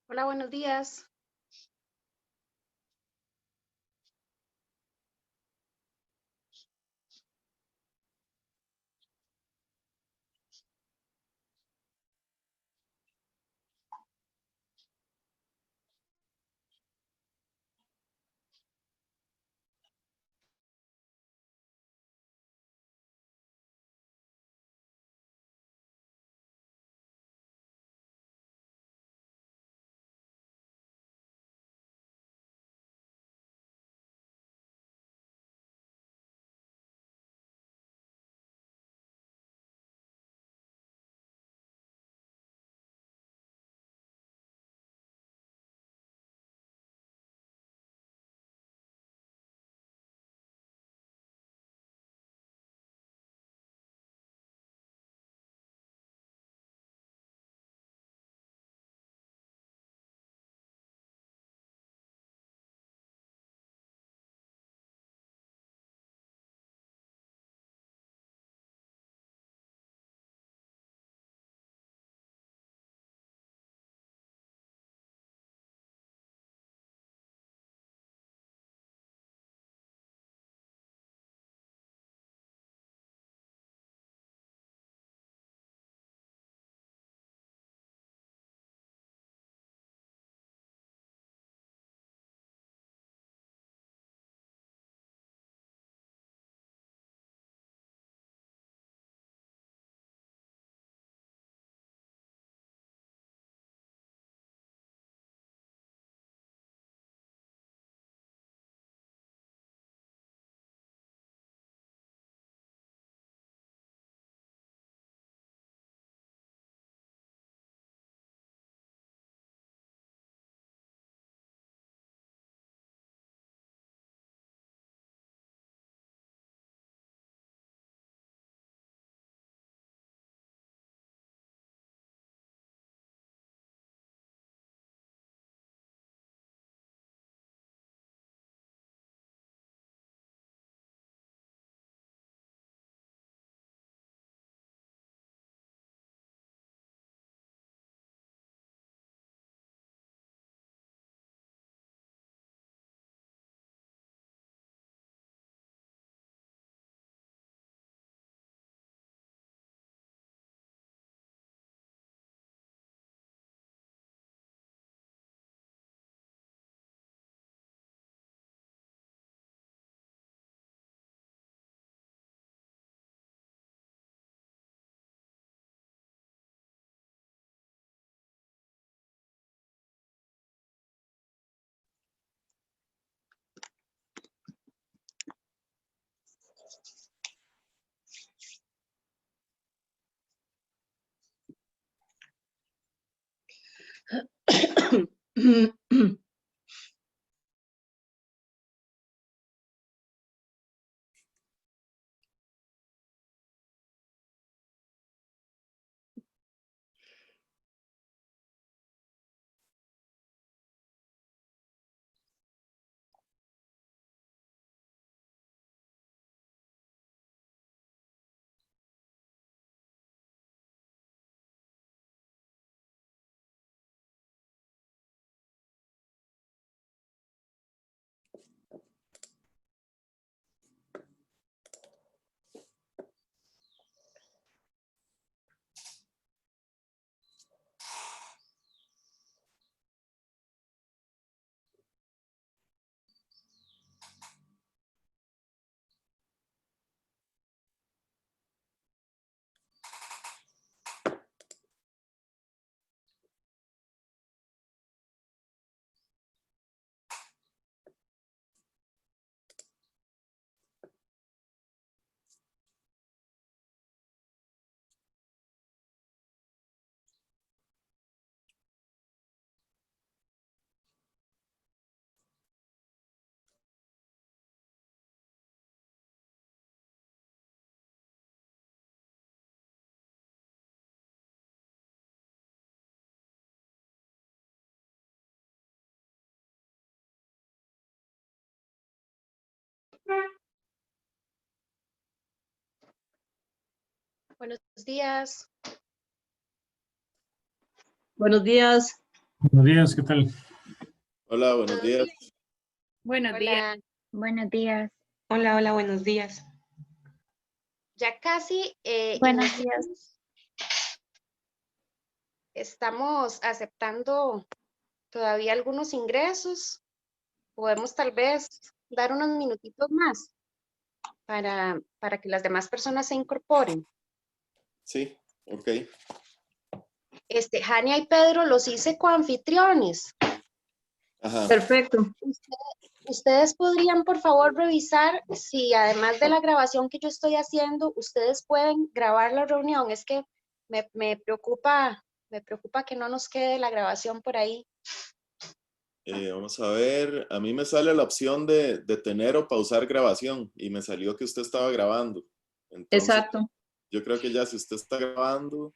Hola, buenos días. Buenos días. Buenos días. Buenos días, ¿qué tal? Hola, buenos Buenos días. días. Buenos días. Hola. Buenos días. Hola, hola, buenos días. Ya casi Buenos días. iniciamos. Estamos aceptando todavía algunos ingresos. Podemos tal vez dar unos minutitos más para que las demás personas se incorporen. Sí, ok. Jania y Pedro los hice coanfitriones. Ajá. Perfecto. Ustedes podrían, por favor, revisar si además de la grabación que yo estoy haciendo, ustedes pueden grabar la reunión. Es que me preocupa que no nos quede la grabación por ahí. Vamos a ver. A mí me sale la opción de detener o pausar grabación y me salió que usted estaba grabando. Entonces, Exacto. yo creo que ya si usted está grabando,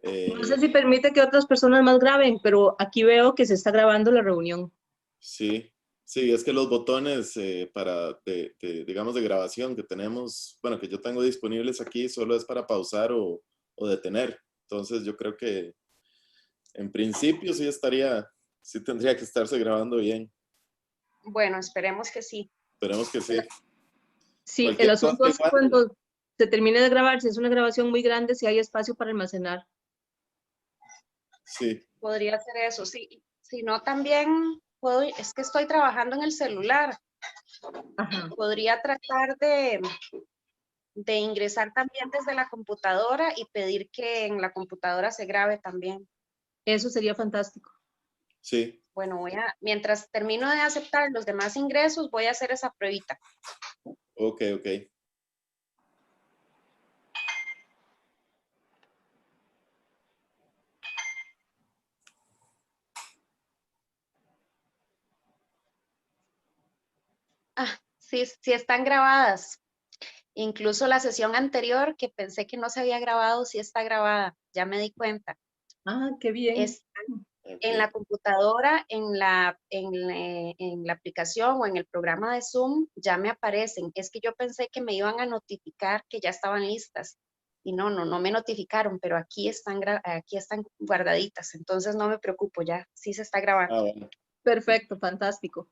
No sé si permite que otras personas más graben, pero aquí veo que se está grabando la reunión. sí, sí, es que los botones digamos, de grabación que tenemos, bueno, que yo tengo disponibles aquí, solo es para pausar o detener. Entonces, yo creo que en principio sí tendría que estarse grabando bien. Bueno, esperemos que sí. Esperemos que sí. Sí, el Cualquier cosa asunto es igual. cuando se termine de grabar, si es una grabación muy grande, si hay espacio para almacenar. Sí, Podría ser eso, sí. Si no, también puedo, es que estoy trabajando en el celular. Ajá. Podría tratar de ingresar también desde la computadora y pedir que en la computadora se grabe también. Eso sería fantástico. sí. Bueno, mientras termino de aceptar los demás ingresos, voy a hacer esa pruebita. Ok, ok. Sí, sí están grabadas. Incluso la sesión anterior que pensé que no se había grabado, sí está grabada. Ya me di cuenta. Ah, qué bien. En Ok. la computadora, en la aplicación o en el programa de Zoom, ya me aparecen. Es que yo pensé que me iban a notificar que ya estaban listas. Y no me notificaron, pero aquí están guardaditas. Entonces no me preocupo, ya sí se está grabando. Ah, bueno. Perfecto, fantástico.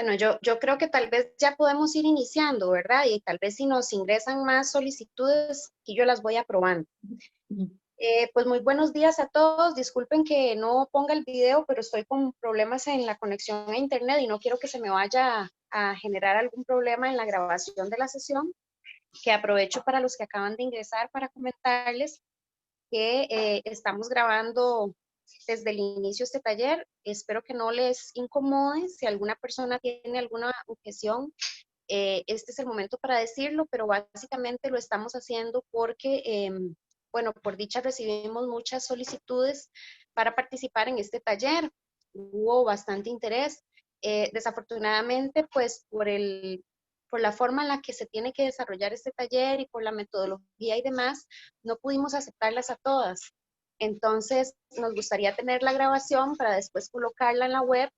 Bueno, yo creo que tal vez ya podemos ir iniciando, ¿verdad? Y tal vez si nos ingresan más solicitudes, y yo las voy aprobando. Pues muy buenos días a todos. Disculpen que no ponga el video, pero estoy con problemas en la conexión a internet y no quiero que se me vaya a generar algún problema en la grabación de la sesión, que aprovecho para los que acaban de ingresar para comentarles que estamos grabando desde el inicio de este taller. Espero que no les incomode. Si alguna persona tiene alguna objeción, este es el momento para decirlo, pero básicamente lo estamos haciendo porque, bueno, por dicha recibimos muchas solicitudes para participar en este taller. Hubo bastante interés. Desafortunadamente, pues por la forma en la que se tiene que desarrollar este taller y por la metodología y demás, no pudimos aceptarlas a todas. Entonces, nos gustaría tener la grabación para después colocarla en la web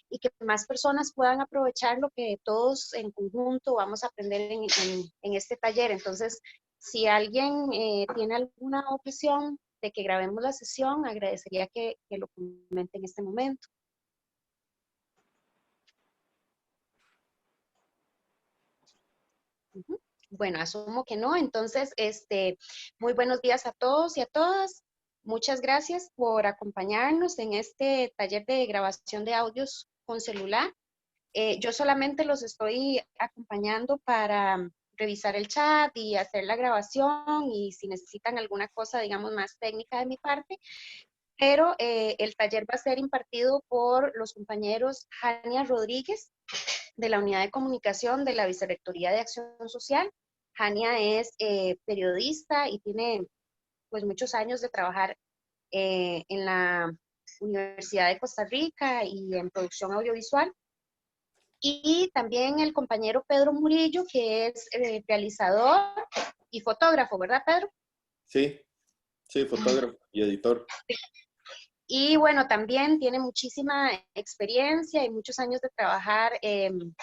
y que más personas puedan aprovechar lo que todos en conjunto vamos a aprender en este taller. Entonces, si alguien tiene alguna objeción de que grabemos la sesión, agradecería que lo comente en este momento. Bueno, asumo que no. Entonces, muy buenos días a todos y a todas. Muchas gracias por acompañarnos en este taller de grabación de audios con celular. Yo solamente los estoy acompañando para revisar el chat y hacer la grabación y si necesitan alguna cosa, digamos, más técnica de mi parte. Pero el taller va a ser impartido por los compañeros Jania Rodríguez, de la Unidad de Comunicación de la Vicerrectoría de Acción Social. Jania es periodista y tiene pues muchos años de trabajar en la Universidad de Costa Rica y en producción audiovisual. Y también el compañero Pedro Murillo, que es realizador y fotógrafo, ¿verdad, Pedro? Sí, sí, fotógrafo y editor. Y bueno, también tiene muchísima experiencia y muchos años de trabajar en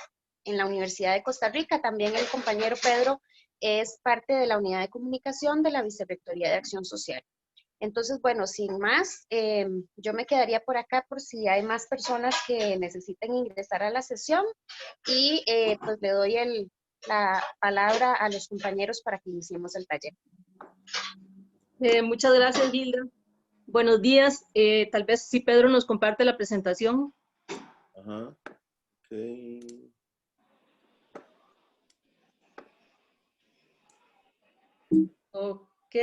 la Universidad de Costa Rica. También el compañero Pedro es parte de la Unidad de Comunicación de la Vicerrectoría de Acción Social. Entonces, bueno, sin más, yo me quedaría por acá por si hay más personas que necesiten ingresar a la sesión y pues le doy la palabra a los compañeros para que iniciemos el taller. Muchas gracias, Gilda. Buenos días. Tal vez si Pedro nos comparte la presentación. Ajá. Okay. Ok.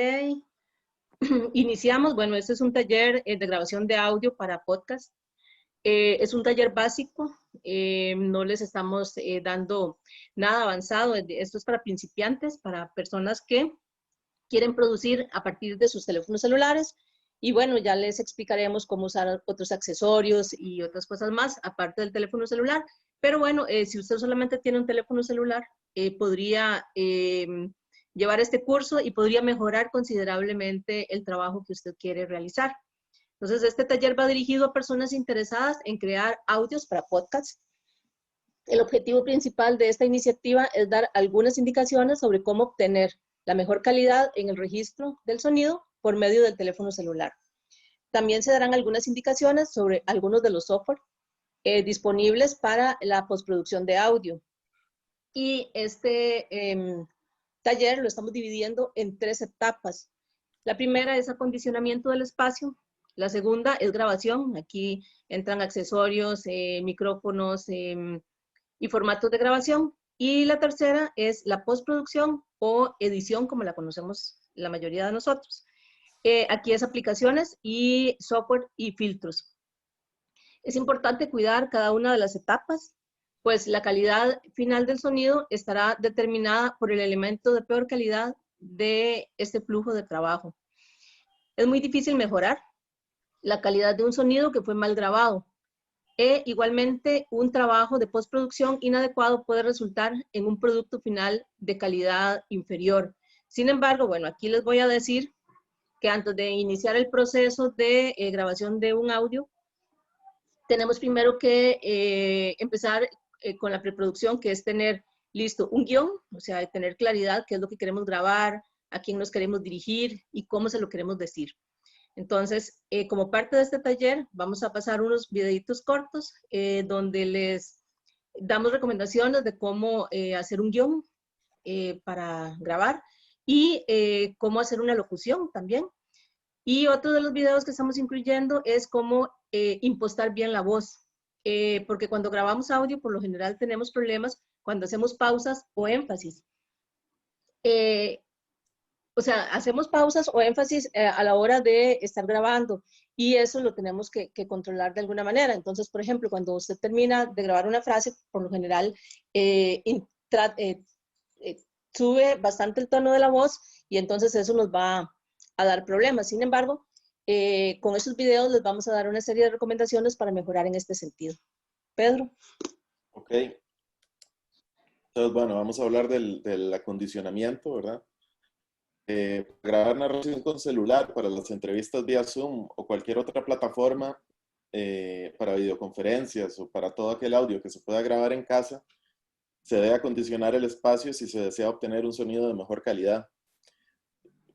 Iniciamos. Bueno, este es un taller de grabación de audio para podcast. Es un taller básico. No les estamos dando nada avanzado. Esto es para principiantes, para personas que quieren producir a partir de sus teléfonos celulares. Y bueno, ya les explicaremos cómo usar otros accesorios y otras cosas más, aparte del teléfono celular. Pero bueno, si usted solamente tiene un teléfono celular, podría llevar este curso y podría mejorar considerablemente el trabajo que usted quiere realizar. Entonces, este taller va dirigido a personas interesadas en crear audios para podcasts. El objetivo principal de esta iniciativa es dar algunas indicaciones sobre cómo obtener la mejor calidad en el registro del sonido por medio del teléfono celular. También se darán algunas indicaciones sobre algunos de los software disponibles para la postproducción de audio. Y este taller lo estamos dividiendo en 3 etapas. La primera es acondicionamiento del espacio. La segunda es grabación. Aquí entran accesorios, micrófonos y formatos de grabación. Y la tercera es la postproducción o edición, como la conocemos la mayoría de nosotros. Aquí es aplicaciones y software y filtros. Es importante cuidar cada una de las etapas, pues la calidad final del sonido estará determinada por el elemento de peor calidad de este flujo de trabajo. Es muy difícil mejorar la calidad de un sonido que fue mal grabado. Igualmente, un trabajo de postproducción inadecuado puede resultar en un producto final de calidad inferior. Sin embargo, bueno, aquí les voy a decir que antes de iniciar el proceso de grabación de un audio, tenemos primero que empezar con la preproducción, que es tener listo un guión, o sea, tener claridad qué es lo que queremos grabar, a quién nos queremos dirigir y cómo se lo queremos decir. Entonces, como parte de este taller, vamos a pasar unos videitos cortos donde les damos recomendaciones de cómo hacer un guión para grabar y cómo hacer una locución también. Y otro de los videos que estamos incluyendo es cómo impostar bien la voz, porque cuando grabamos audio por lo general tenemos problemas cuando hacemos pausas o énfasis. O sea, hacemos pausas o énfasis a la hora de estar grabando y eso lo tenemos que controlar de alguna manera. Entonces, por ejemplo, cuando usted termina de grabar una frase, por lo general sube bastante el tono de la voz y entonces eso nos va a dar problemas. Sin embargo, con estos videos les vamos a dar una serie de recomendaciones para mejorar en este sentido. Pedro. Ok. Entonces, bueno, vamos a hablar del acondicionamiento, ¿verdad? Grabar narración con celular para las entrevistas vía Zoom o cualquier otra plataforma para videoconferencias o para todo aquel audio que se pueda grabar en casa, se debe acondicionar el espacio si se desea obtener un sonido de mejor calidad.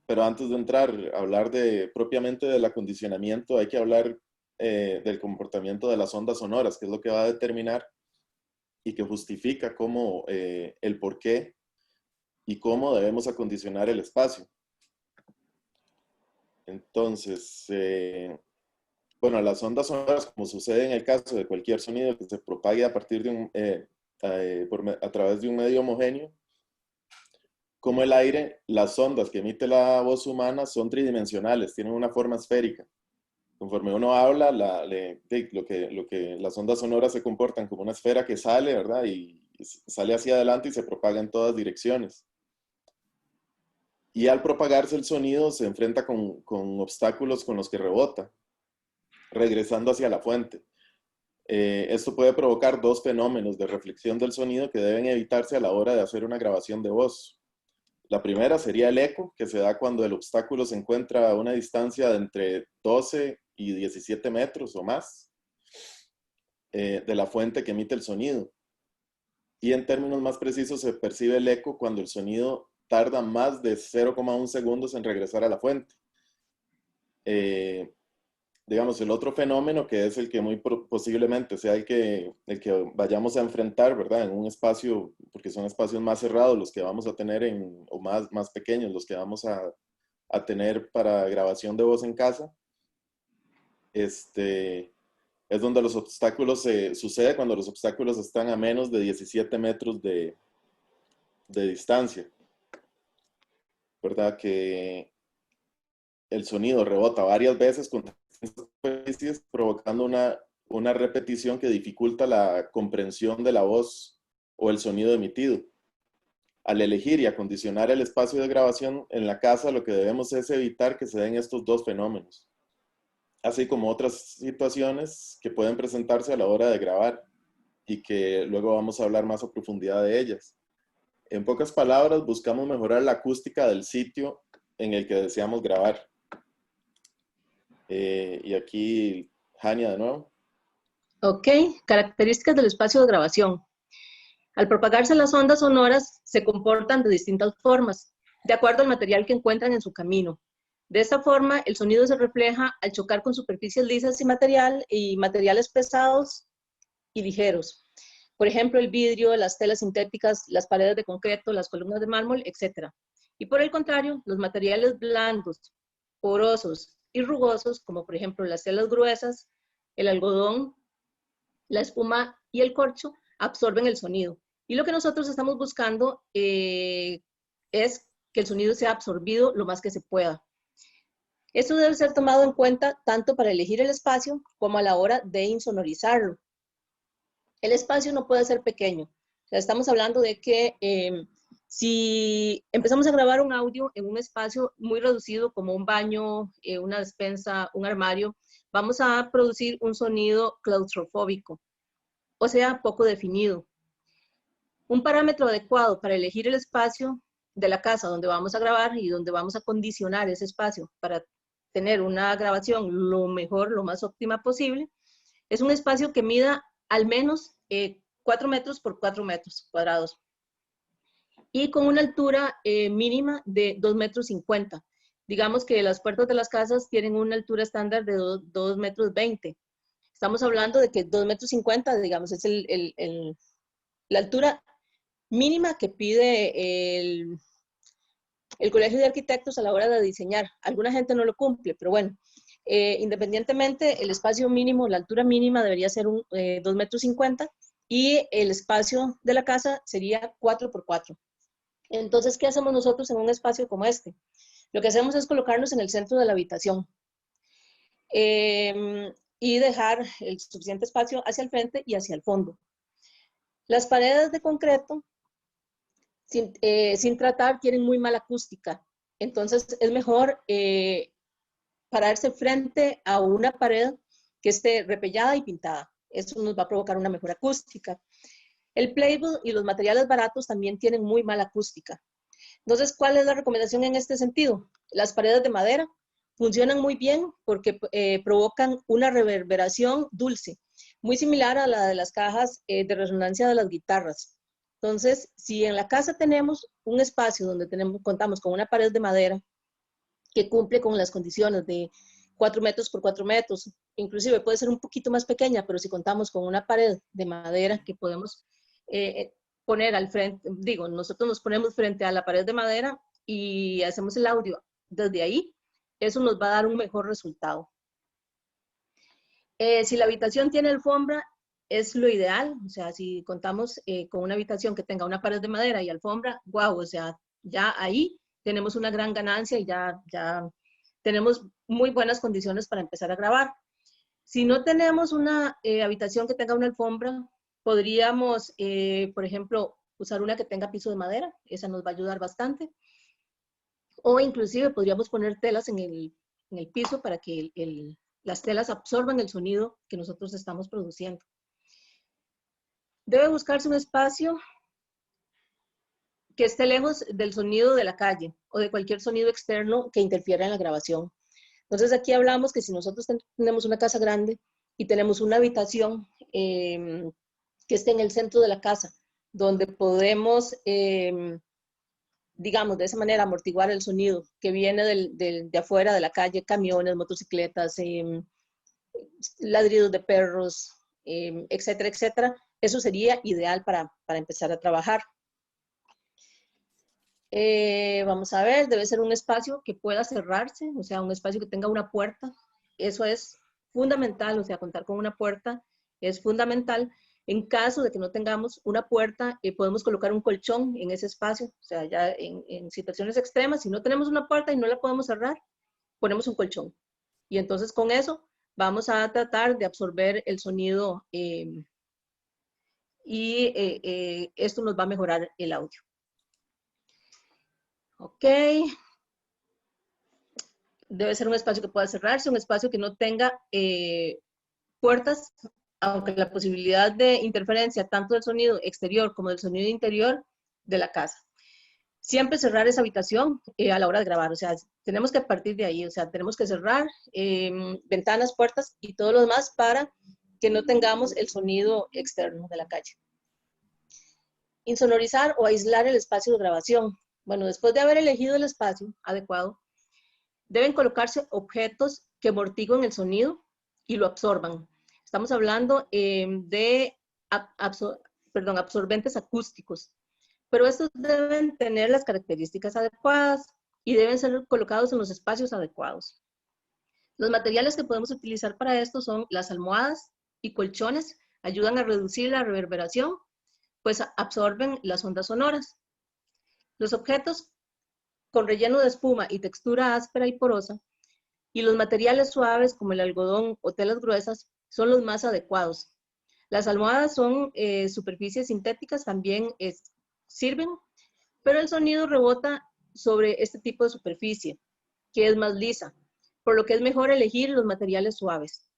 Pero antes de entrar a hablar propiamente del acondicionamiento, hay que hablar del comportamiento de las ondas sonoras, que es lo que va a determinar y que justifica cómo, el por qué y cómo debemos acondicionar el espacio. Entonces, bueno, las ondas sonoras, como sucede en el caso de cualquier sonido que se propague a partir de a través de un medio homogéneo, como el aire, las ondas que emite la voz humana son tridimensionales, tienen una forma esférica. Conforme uno habla, las ondas sonoras se comportan como una esfera que sale, ¿verdad? Y sale hacia adelante y se propaga en todas direcciones. Y al propagarse el sonido se enfrenta con obstáculos con los que rebota, regresando hacia la fuente. Esto puede provocar dos fenómenos de reflexión del sonido que deben evitarse a la hora de hacer una grabación de voz. La primera sería el eco, que se da cuando el obstáculo se encuentra a una distancia de entre 12 y 17 metros o más de la fuente que emite el sonido. Y en términos más precisos se percibe el eco cuando el sonido tarda más de 0,1 segundos en regresar a la fuente. Digamos, el otro fenómeno que es el que muy posiblemente sea el que vayamos a enfrentar, ¿verdad? En un espacio, porque son espacios más cerrados los que vamos a tener o más pequeños los que vamos a tener para grabación de voz en casa. Es donde los obstáculos sucede cuando los obstáculos están a menos de 17 metros de distancia, ¿verdad? Que el sonido rebota varias veces contra estas superficies, provocando una repetición que dificulta la comprensión de la voz o el sonido emitido. Al elegir y acondicionar el espacio de grabación en la casa, lo que debemos es evitar que se den estos dos fenómenos, así como otras situaciones que pueden presentarse a la hora de grabar y que luego vamos a hablar más a profundidad de ellas. En pocas palabras, buscamos mejorar la acústica del sitio en el que deseamos grabar. Y aquí, Hania, de nuevo. Ok, características del espacio de grabación. Al propagarse las ondas sonoras, se comportan de distintas formas, de acuerdo al material que encuentran en su camino. De esta forma, el sonido se refleja al chocar con superficies lisas y materiales pesados y ligeros. Por ejemplo, el vidrio, las telas sintéticas, las paredes de concreto, las columnas de mármol, etc. Y por el contrario, los materiales blandos, porosos y rugosos, como por ejemplo las telas gruesas, el algodón, la espuma y el corcho, absorben el sonido. Y lo que nosotros estamos buscando es que el sonido sea absorbido lo más que se pueda. Esto debe ser tomado en cuenta tanto para elegir el espacio como a la hora de insonorizarlo. El espacio no puede ser pequeño. O sea, estamos hablando de que si empezamos a grabar un audio en un espacio muy reducido como un baño, una despensa, un armario, vamos a producir un sonido claustrofóbico, o sea, poco definido. Un parámetro adecuado para elegir el espacio de la casa donde vamos a grabar y donde vamos a condicionar ese espacio para tener una grabación lo mejor, lo más óptima posible, es un espacio que mida al menos 4 metros por 4 metros cuadrados y con una altura mínima de 2,50 metros. Digamos que las puertas de las casas tienen una altura estándar de 2,20 metros. Estamos hablando de que 2,50 metros, digamos, es la altura mínima que pide el Colegio de Arquitectos a la hora de diseñar. Alguna gente no lo cumple, pero bueno, independientemente, el espacio mínimo, la altura mínima debería ser 2,50 metros y el espacio de la casa sería 4 por 4. Entonces, ¿qué hacemos nosotros en un espacio como este? Lo que hacemos es colocarnos en el centro de la habitación y dejar el suficiente espacio hacia el frente y hacia el fondo. Las paredes de concreto, sin tratar, tienen muy mala acústica. Entonces, es mejor pararse frente a una pared que esté repellada y pintada. Eso nos va a provocar una mejor acústica. El plywood y los materiales baratos también tienen muy mala acústica. Entonces, ¿cuál es la recomendación en este sentido? Las paredes de madera funcionan muy bien porque provocan una reverberación dulce, muy similar a la de las cajas de resonancia de las guitarras. Entonces, si en la casa tenemos un espacio donde contamos con una pared de madera que cumple con las condiciones de 4 metros por 4 metros, inclusive puede ser un poquito más pequeña, pero si contamos con una pared de madera que podemos poner al frente, digo, nosotros nos ponemos frente a la pared de madera y hacemos el audio desde ahí, eso nos va a dar un mejor resultado. Si la habitación tiene alfombra, es lo ideal, o sea, si contamos con una habitación que tenga una pared de madera y alfombra, wow, o sea, ya ahí tenemos una gran ganancia y ya tenemos muy buenas condiciones para empezar a grabar. Si no tenemos una habitación que tenga una alfombra, podríamos, por ejemplo, usar una que tenga piso de madera, esa nos va a ayudar bastante. O inclusive podríamos poner telas en el piso para que las telas absorban el sonido que nosotros estamos produciendo. Debe buscarse un espacio que esté lejos del sonido de la calle o de cualquier sonido externo que interfiera en la grabación. Entonces aquí hablamos que si nosotros tenemos una casa grande y tenemos una habitación que esté en el centro de la casa, donde podemos, digamos, de esa manera amortiguar el sonido que viene de afuera de la calle, camiones, motocicletas, ladridos de perros, etcétera, etcétera, eso sería ideal para empezar a trabajar. Vamos a ver, debe ser un espacio que pueda cerrarse, o sea, un espacio que tenga una puerta. Eso es fundamental, o sea, contar con una puerta es fundamental. En caso de que no tengamos una puerta, podemos colocar un colchón en ese espacio. O sea, ya en situaciones extremas, si no tenemos una puerta y no la podemos cerrar, ponemos un colchón. Y entonces con eso vamos a tratar de absorber el sonido y esto nos va a mejorar el audio. Ok. Debe ser un espacio que pueda cerrarse, un espacio que no tenga puertas, aunque la posibilidad de interferencia tanto del sonido exterior como del sonido interior de la casa. Siempre cerrar esa habitación a la hora de grabar, o sea, tenemos que partir de ahí, o sea, tenemos que cerrar ventanas, puertas y todo lo demás para que no tengamos el sonido externo de la calle. Insonorizar o aislar el espacio de grabación. Bueno, después de haber elegido el espacio adecuado, deben colocarse objetos que amortiguen el sonido y lo absorban. Estamos hablando de absorbentes acústicos, pero estos deben tener las características adecuadas y deben ser colocados en los espacios adecuados. Los materiales que podemos utilizar para esto son las almohadas y colchones, ayudan a reducir la reverberación, pues absorben las ondas sonoras. Los objetos con relleno de espuma y textura áspera y porosa, y los materiales suaves como el algodón o telas gruesas son los más adecuados. Las almohadas son superficies sintéticas, también sirven, pero el sonido rebota sobre este tipo de superficie, que es más lisa, por lo que es mejor elegir los materiales suaves.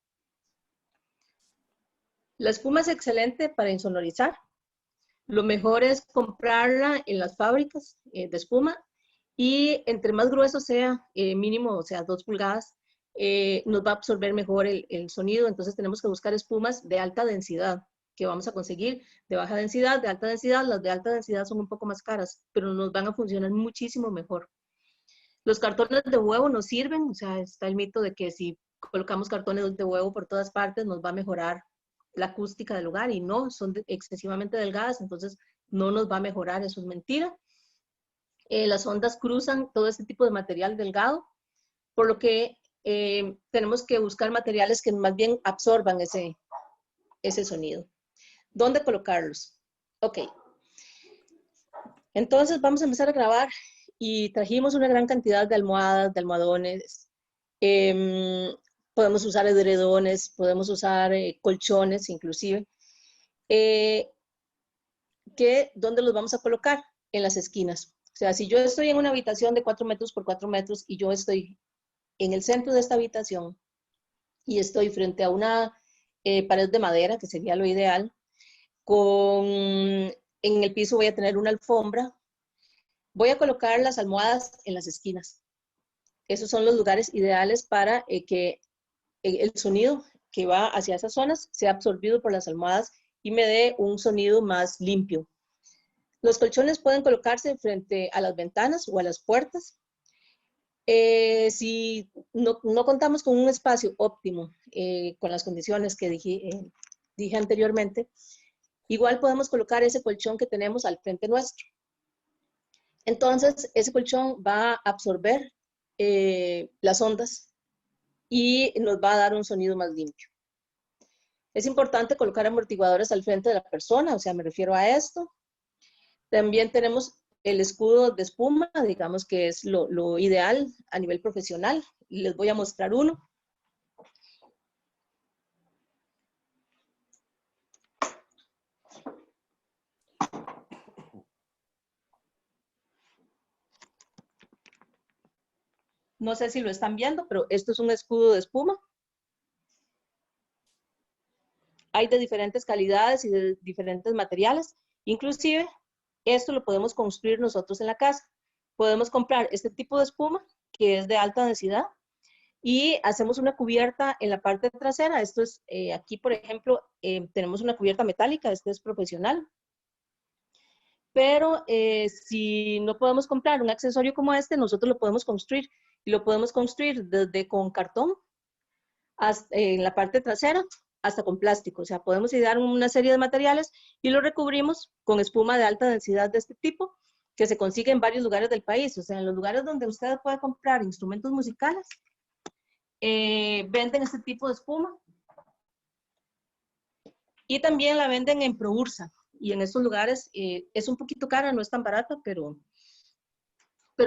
La espuma es excelente para insonorizar. Lo mejor es comprarla en las fábricas de espuma y entre más grueso sea, mínimo, o sea, 2 pulgadas, nos va a absorber mejor el sonido. Entonces tenemos que buscar espumas de alta densidad, que vamos a conseguir de baja densidad, de alta densidad. Las de alta densidad son un poco más caras, pero nos van a funcionar muchísimo mejor. Los cartones de huevo nos sirven, o sea, está el mito de que si colocamos cartones de huevo por todas partes nos va a mejorar la acústica del lugar, y no, son excesivamente delgadas, entonces no nos va a mejorar, eso es mentira. Las ondas cruzan todo este tipo de material delgado, por lo que tenemos que buscar materiales que más bien absorban ese sonido. ¿Dónde colocarlos? Ok. Entonces vamos a empezar a grabar y trajimos una gran cantidad de almohadas, de almohadones. Podemos usar edredones, podemos usar colchones inclusive. ¿Dónde los vamos a colocar? En las esquinas. O sea, si yo estoy en una habitación de 4 metros por 4 metros y yo estoy en el centro de esta habitación y estoy frente a una pared de madera, que sería lo ideal, en el piso voy a tener una alfombra, voy a colocar las almohadas en las esquinas. Esos son los lugares ideales para que el sonido que va hacia esas zonas sea absorbido por las almohadas y me dé un sonido más limpio. Los colchones pueden colocarse frente a las ventanas o a las puertas. Si no contamos con un espacio óptimo, con las condiciones que dije anteriormente, igual podemos colocar ese colchón que tenemos al frente nuestro. Entonces, ese colchón va a absorber las ondas y nos va a dar un sonido más limpio. Es importante colocar amortiguadores al frente de la persona, o sea, me refiero a esto. También tenemos el escudo de espuma, digamos que es lo ideal a nivel profesional. Les voy a mostrar uno. No sé si lo están viendo, pero esto es un escudo de espuma. Hay de diferentes calidades y de diferentes materiales. Inclusive, esto lo podemos construir nosotros en la casa. Podemos comprar este tipo de espuma, que es de alta densidad, y hacemos una cubierta en la parte trasera. Esto es, aquí por ejemplo, tenemos una cubierta metálica, este es profesional. Pero si no podemos comprar un accesorio como este, nosotros lo podemos construir. Y lo podemos construir desde con cartón, hasta, en la parte trasera, hasta con plástico. O sea, podemos idear una serie de materiales y lo recubrimos con espuma de alta densidad de este tipo, que se consigue en varios lugares del país. O sea, en los lugares donde usted puede comprar instrumentos musicales, venden este tipo de espuma. Y también la venden en ProUrsa. Y en estos lugares es un poquito cara, no es tan barata, pero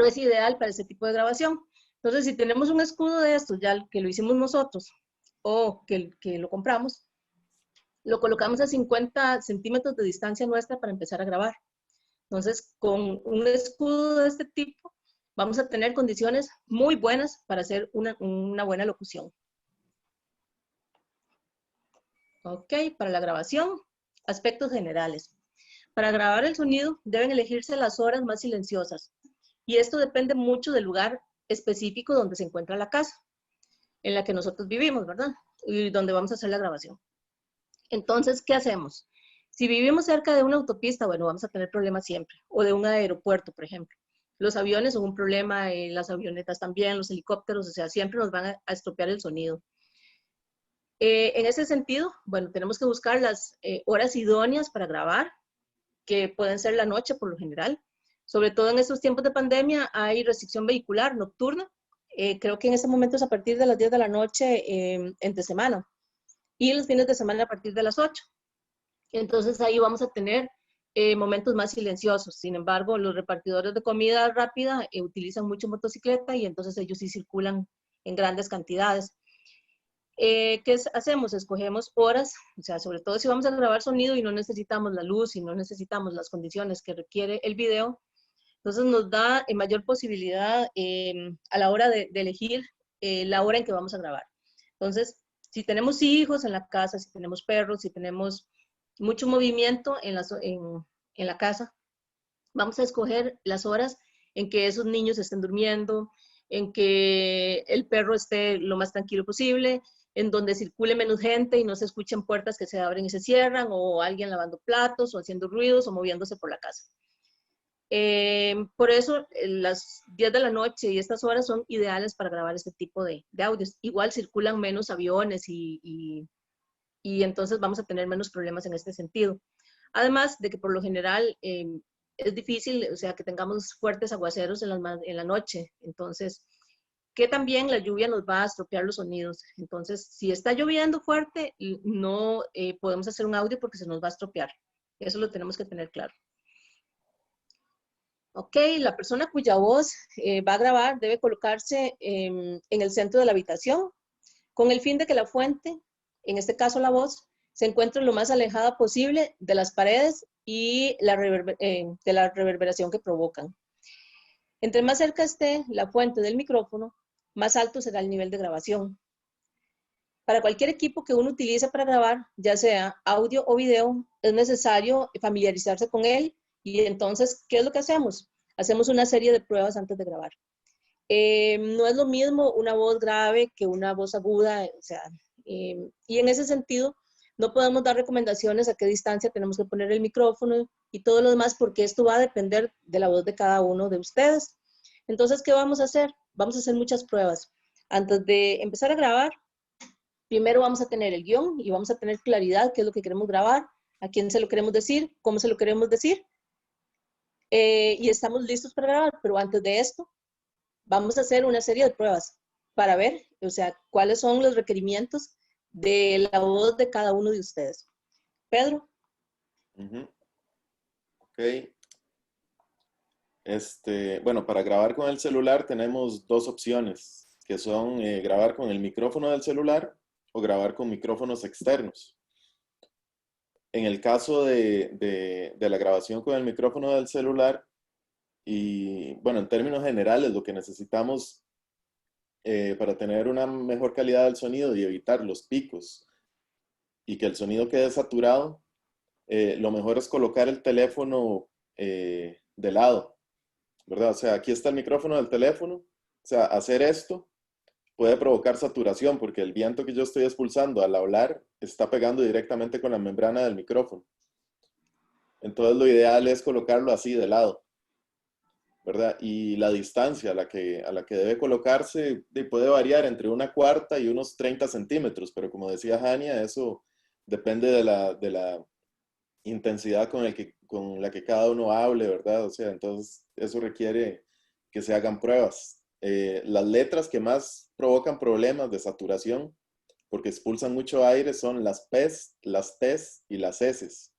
es ideal para ese tipo de grabación. Entonces, si tenemos un escudo de estos, ya que lo hicimos nosotros, o que lo compramos, lo colocamos a 50 centímetros de distancia nuestra para empezar a grabar. Entonces, con un escudo de este tipo, vamos a tener condiciones muy buenas para hacer una buena locución. Ok, para la grabación, aspectos generales. Para grabar el sonido, deben elegirse las horas más silenciosas. Y esto depende mucho del lugar específico donde se encuentra la casa, en la que nosotros vivimos, ¿verdad? Y donde vamos a hacer la grabación. Entonces, ¿qué hacemos? Si vivimos cerca de una autopista, bueno, vamos a tener problemas siempre. O de un aeropuerto, por ejemplo. Los aviones son un problema, las avionetas también, los helicópteros, o sea, siempre nos van a estropear el sonido. En ese sentido, bueno, tenemos que buscar las horas idóneas para grabar, que pueden ser la noche por lo general. Sobre todo en estos tiempos de pandemia hay restricción vehicular nocturna. Creo que en este momento es a partir de las 10 de la noche entre semana. Y los fines de semana a partir de las 8. Entonces ahí vamos a tener momentos más silenciosos. Sin embargo, los repartidores de comida rápida utilizan mucho motocicleta y entonces ellos sí circulan en grandes cantidades. ¿Qué hacemos? Escogemos horas, o sea, sobre todo si vamos a grabar sonido y no necesitamos la luz y no necesitamos las condiciones que requiere el video, entonces nos da mayor posibilidad a la hora de elegir la hora en que vamos a grabar. Entonces, si tenemos hijos en la casa, si tenemos perros, si tenemos mucho movimiento en la casa, vamos a escoger las horas en que esos niños estén durmiendo, en que el perro esté lo más tranquilo posible, en donde circule menos gente y no se escuchen puertas que se abren y se cierran, o alguien lavando platos, o haciendo ruidos, o moviéndose por la casa. Por eso las 10 de la noche y estas horas son ideales para grabar este tipo de audios. Igual circulan menos aviones y y entonces vamos a tener menos problemas en este sentido. Además de que por lo general es difícil, o sea, que tengamos fuertes aguaceros en la noche, entonces que también la lluvia nos va a estropear los sonidos. Entonces, si está lloviendo fuerte, no podemos hacer un audio porque se nos va a estropear. Eso lo tenemos que tener claro. Ok, la persona cuya voz va a grabar debe colocarse en el centro de la habitación con el fin de que la fuente, en este caso la voz, se encuentre lo más alejada posible de las paredes y de la reverberación que provocan. Entre más cerca esté la fuente del micrófono, más alto será el nivel de grabación. Para cualquier equipo que uno utilice para grabar, ya sea audio o video, es necesario familiarizarse con él y entonces, ¿qué es lo que hacemos? Hacemos una serie de pruebas antes de grabar. No es lo mismo una voz grave que una voz aguda, o sea, y en ese sentido, no podemos dar recomendaciones a qué distancia tenemos que poner el micrófono y todo lo demás, porque esto va a depender de la voz de cada uno de ustedes. Entonces, ¿qué vamos a hacer? Vamos a hacer muchas pruebas. Antes de empezar a grabar, primero vamos a tener el guión y vamos a tener claridad qué es lo que queremos grabar, a quién se lo queremos decir, cómo se lo queremos decir, y estamos listos para grabar, pero antes de esto, vamos a hacer una serie de pruebas para ver, o sea, cuáles son los requerimientos de la voz de cada uno de ustedes. Pedro. Ok. Bueno, para grabar con el celular tenemos dos opciones, que son grabar con el micrófono del celular o grabar con micrófonos externos. En el caso de la grabación con el micrófono del celular, y bueno, en términos generales, lo que necesitamos para tener una mejor calidad del sonido y evitar los picos y que el sonido quede saturado, lo mejor es colocar el teléfono de lado, ¿verdad? O sea, aquí está el micrófono del teléfono, o sea, hacer esto puede provocar saturación porque el viento que yo estoy expulsando al hablar está pegando directamente con la membrana del micrófono. Entonces lo ideal es colocarlo así de lado, ¿verdad? Y la distancia a la que debe colocarse puede variar entre una cuarta y unos 30 centímetros, pero como decía Jania, eso depende de la intensidad con la que cada uno hable, ¿verdad? O sea, entonces eso requiere que se hagan pruebas. Las letras que más provocan problemas de saturación, porque expulsan mucho aire, son las P's, las T's y las S's.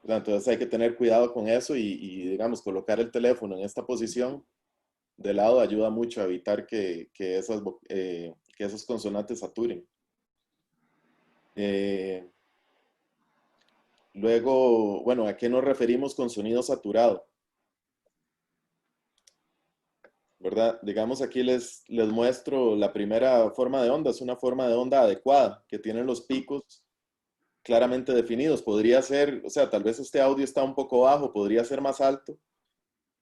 Entonces hay que tener cuidado con eso digamos, colocar el teléfono en esta posición de lado ayuda mucho a evitar que esas consonantes saturen. Luego, bueno, ¿a qué nos referimos con sonido saturado? ¿Verdad? Digamos, aquí les muestro la primera forma de onda. Es una forma de onda adecuada, que tiene los picos claramente definidos. Podría ser, o sea, tal vez este audio está un poco bajo, podría ser más alto,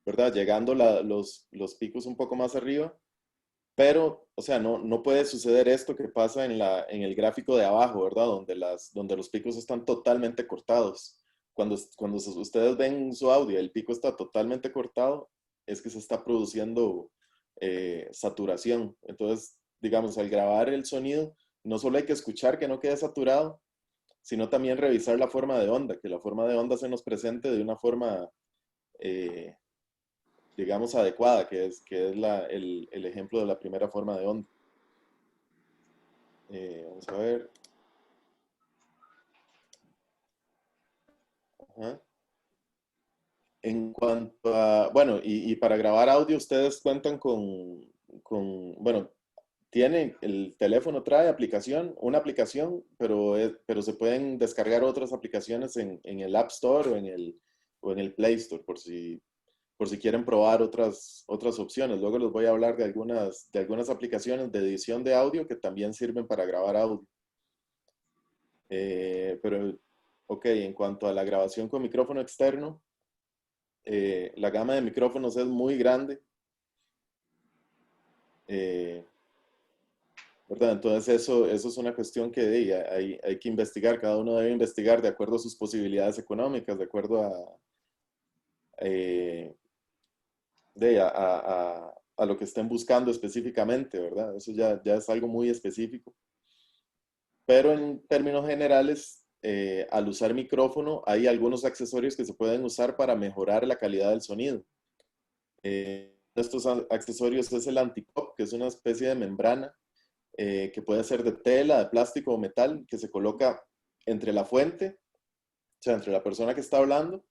¿verdad? Llegando los picos un poco más arriba. Pero, o sea, no puede suceder esto que pasa en el gráfico de abajo, ¿verdad? Donde los picos están totalmente cortados. Cuando ustedes ven su audio, el pico está totalmente cortado, es que se está produciendo saturación. Entonces, digamos, al grabar el sonido, no solo hay que escuchar que no quede saturado, sino también revisar la forma de onda, que la forma de onda se nos presente de una forma eh, digamos, adecuada, que es el ejemplo de la primera forma de onda. Vamos a ver. Ajá. En cuanto a, bueno, y para grabar audio, ustedes cuentan bueno, tienen, el teléfono trae una aplicación, pero se pueden descargar otras aplicaciones en el App Store o en el Play Store, por si quieren probar otras opciones. Luego les voy a hablar de algunas aplicaciones de edición de audio que también sirven para grabar audio. Pero, ok, en cuanto a la grabación con micrófono externo, la gama de micrófonos es muy grande. ¿Verdad? Entonces eso es una cuestión que hay que investigar, cada uno debe investigar de acuerdo a sus posibilidades económicas, de acuerdo eh, a lo que estén buscando específicamente, ¿verdad? Eso ya es algo muy específico. pero en términos generales, al usar micrófono, hay algunos accesorios que se pueden usar para mejorar la calidad del sonido. Estos accesorios es el antipop, que es una especie de membrana que puede ser de tela, de plástico o metal, que se coloca entre la fuente, o sea, entre la persona que está hablando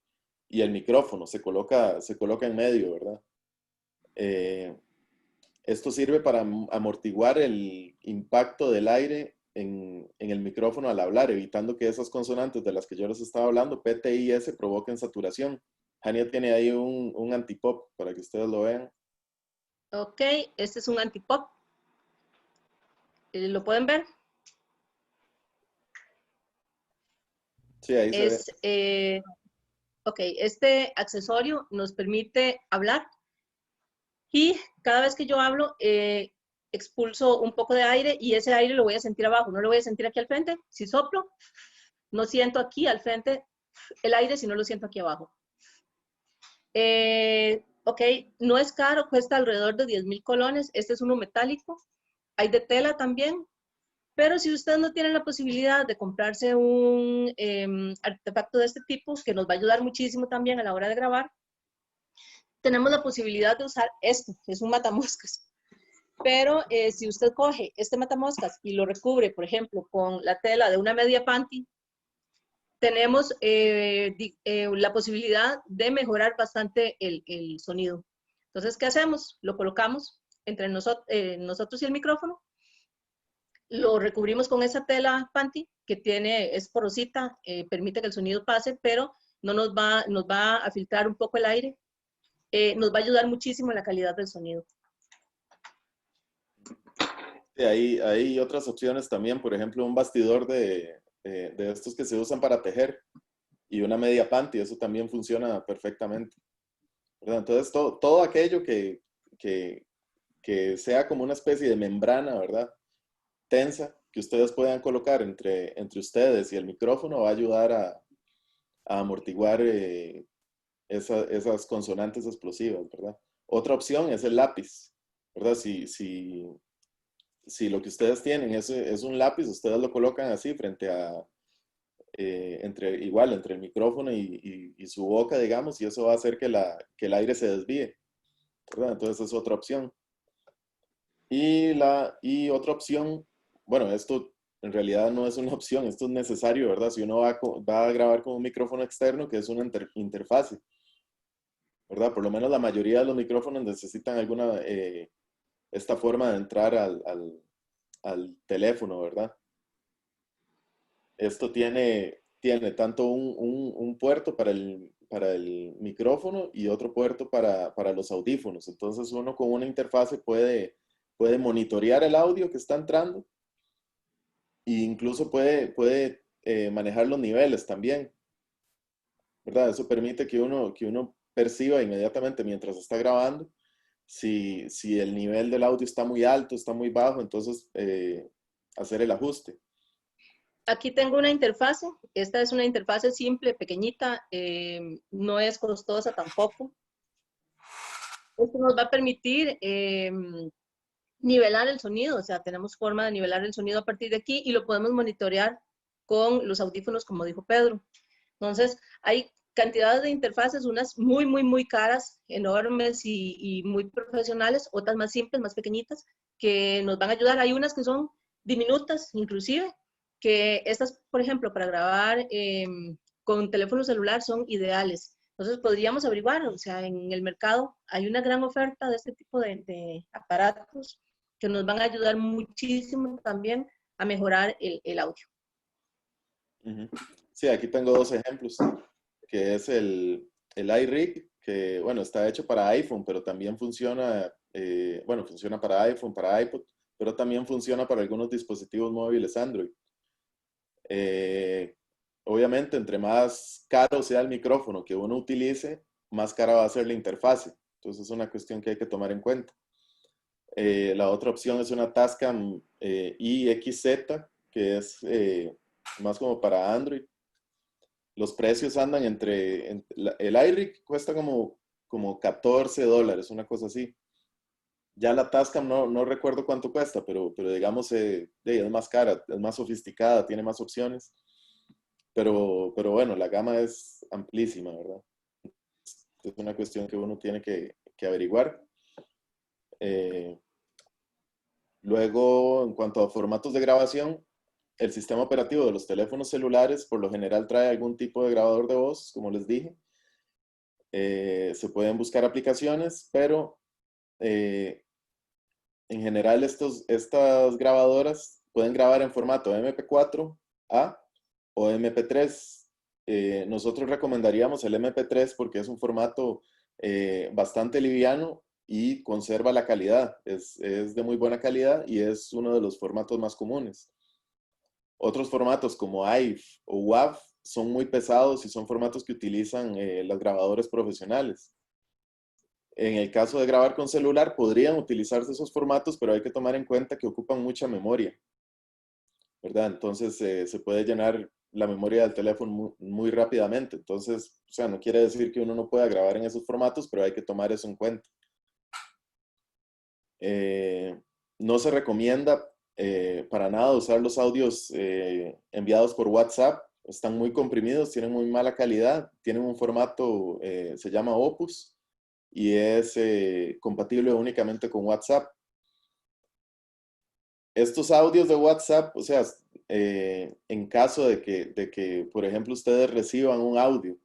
y el micrófono, se coloca en medio, ¿verdad? Esto sirve para amortiguar el impacto del aire en el micrófono al hablar, evitando que esas consonantes de las que yo les estaba hablando, P, T y S, provoquen saturación. Hania tiene ahí un antipop para que ustedes lo vean. Ok, este es un antipop. ¿Lo pueden ver? Sí, ahí se ve. Ok, este accesorio nos permite hablar y cada vez que yo hablo, expulso un poco de aire y ese aire lo voy a sentir abajo, no lo voy a sentir aquí al frente. Si soplo, no siento aquí al frente el aire, sino lo siento aquí abajo. Ok, no es caro, cuesta alrededor de 10,000 colones. Este es uno metálico. Hay de tela también. Pero si usted no tiene la posibilidad de comprarse un artefacto de este tipo, que nos va a ayudar muchísimo también a la hora de grabar, tenemos la posibilidad de usar esto, que es un matamoscas. Pero si usted coge este matamoscas y lo recubre, por ejemplo, con la tela de una media panty, tenemos la posibilidad de mejorar bastante el sonido. Entonces, ¿qué hacemos? Lo colocamos entre nosotros y el micrófono, lo recubrimos con esa tela panty que es porosita, permite que el sonido pase, pero no nos va a filtrar un poco el aire. Nos va a ayudar muchísimo en la calidad del sonido. Sí, hay otras opciones también, por ejemplo, un bastidor de estos que se usan para tejer y una media panty, eso también funciona perfectamente, ¿verdad? Entonces, todo aquello que sea como una especie de membrana, ¿verdad? Tensa, que ustedes puedan colocar entre ustedes y el micrófono va a ayudar a amortiguar esas consonantes explosivas, ¿verdad? Otra opción es el lápiz, ¿verdad? Si lo que ustedes tienen es un lápiz, ustedes lo colocan así frente a, entre el micrófono y su boca, digamos, y eso va a hacer que el aire se desvíe, ¿verdad? Entonces es otra opción. Y otra opción, bueno, esto en realidad no es una opción, esto es necesario, ¿verdad? Si uno va a grabar con un micrófono externo, que es una interfase, ¿verdad? Por lo menos la mayoría de los micrófonos necesitan esta forma de entrar al teléfono, ¿verdad? Esto tiene tanto un puerto para el micrófono y otro puerto para los audífonos. Entonces uno con una interfase puede monitorear el audio que está entrando e incluso puede manejar los niveles también, ¿verdad? Eso permite que uno perciba inmediatamente mientras está grabando si el nivel del audio está muy alto, está muy bajo, entonces hacer el ajuste. Aquí tengo una interfase. Esta es una interfase simple, pequeñita, no es costosa tampoco. Esto nos va a permitir nivelar el sonido, o sea, tenemos forma de nivelar el sonido a partir de aquí y lo podemos monitorear con los audífonos, como dijo Pedro. Entonces, hay cantidades de interfaces, unas muy, muy, muy caras, enormes y muy profesionales, otras más simples, más pequeñitas, que nos van a ayudar. Hay unas que son diminutas, inclusive, que estas, por ejemplo, para grabar con teléfono celular son ideales. Entonces podríamos averiguar, o sea, en el mercado hay una gran oferta de este tipo de aparatos que nos van a ayudar muchísimo también a mejorar el audio. Sí, aquí tengo dos ejemplos, que es el iRig, que bueno, está hecho para iPhone, pero también funciona, funciona para iPhone, para iPod, pero también funciona para algunos dispositivos móviles Android. Obviamente, entre más caro sea el micrófono que uno utilice, más cara va a ser la interfase. Entonces es una cuestión que hay que tomar en cuenta. La otra opción es una Tascam IXZ, que es más como para Android. Los precios andan el iRig cuesta como $14, una cosa así. Ya la Tascam no recuerdo cuánto cuesta, pero digamos es más cara, es más sofisticada, tiene más opciones. Pero bueno, la gama es amplísima, ¿verdad? Es una cuestión que uno tiene que averiguar. Eh, Luego, en cuanto a formatos de grabación, el sistema operativo de los teléfonos celulares por lo general trae algún tipo de grabador de voz, como les dije. Se pueden buscar aplicaciones, pero en general estas grabadoras pueden grabar en formato MP4A o MP3. Nosotros recomendaríamos el MP3 porque es un formato bastante liviano y conserva la calidad. Es de muy buena calidad y es uno de los formatos más comunes. Otros formatos como AIF o WAV son muy pesados y son formatos que utilizan los grabadores profesionales. En el caso de grabar con celular, podrían utilizarse esos formatos, pero hay que tomar en cuenta que ocupan mucha memoria, ¿verdad? Entonces se puede llenar la memoria del teléfono muy rápidamente. Entonces, o sea, no quiere decir que uno no pueda grabar en esos formatos, pero hay que tomar eso en cuenta. No se recomienda para nada usar los audios enviados por WhatsApp. Están muy comprimidos, tienen muy mala calidad, tienen un formato, se llama Opus, y es compatible únicamente con WhatsApp. Estos audios de WhatsApp, o sea, en caso de que, por ejemplo, ustedes reciban un audio,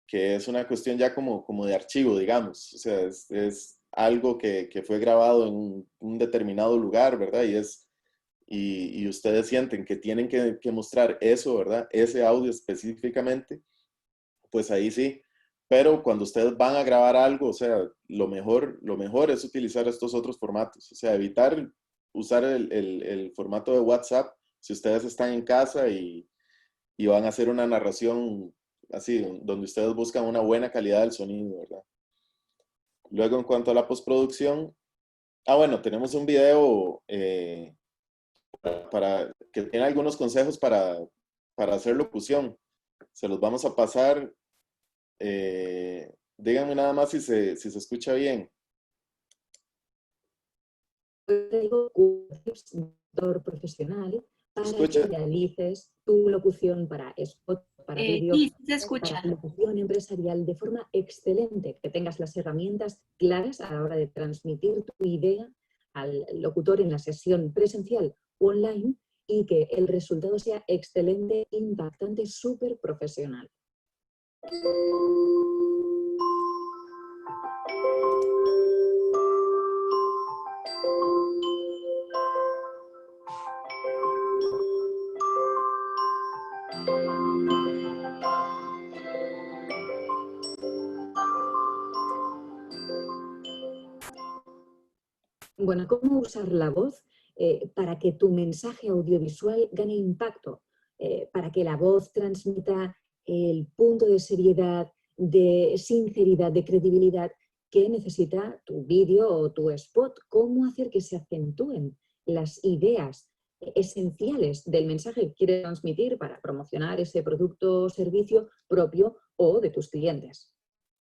que es una cuestión ya como de archivo, digamos, o sea, es algo que fue grabado en un determinado lugar, ¿verdad? Y ustedes sienten que tienen que mostrar eso, ¿verdad? Ese audio específicamente, pues ahí sí. Pero cuando ustedes van a grabar algo, o sea, lo mejor es utilizar estos otros formatos. O sea, evitar usar el formato de WhatsApp si ustedes están en casa y van a hacer una narración así, donde ustedes buscan una buena calidad del sonido, ¿verdad? Luego, en cuanto a la postproducción, bueno, tenemos un video que tiene algunos consejos para hacer locución. Se los vamos a pasar. Díganme nada más si se escucha bien. Tengo cursos de locutor profesional para que realices tu locución para spot, para vídeo, sí, se escucha. para tu locución empresarial de forma excelente, que tengas las herramientas claras a la hora de transmitir tu idea al locutor en la sesión presencial o online y que el resultado sea excelente, impactante, súper profesional. Bueno, ¿cómo usar la voz para que tu mensaje audiovisual gane impacto? Para que la voz transmita el punto de seriedad, de sinceridad, de credibilidad que necesita tu vídeo o tu spot. ¿Cómo hacer que se acentúen las ideas esenciales del mensaje que quieres transmitir para promocionar ese producto o servicio propio o de tus clientes?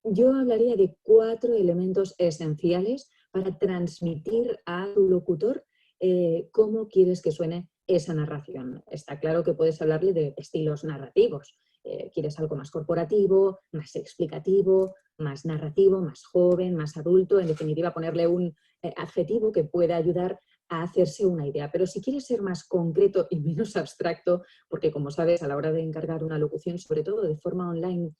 Yo hablaría de 4 elementos esenciales para transmitir a tu locutor cómo quieres que suene esa narración. Está claro que puedes hablarle de estilos narrativos. Quieres algo más corporativo, más explicativo, más narrativo, más joven, más adulto. En definitiva, ponerle un adjetivo que pueda ayudar a hacerse una idea. Pero si quieres ser más concreto y menos abstracto, porque como sabes, a la hora de encargar una locución, sobre todo de forma online,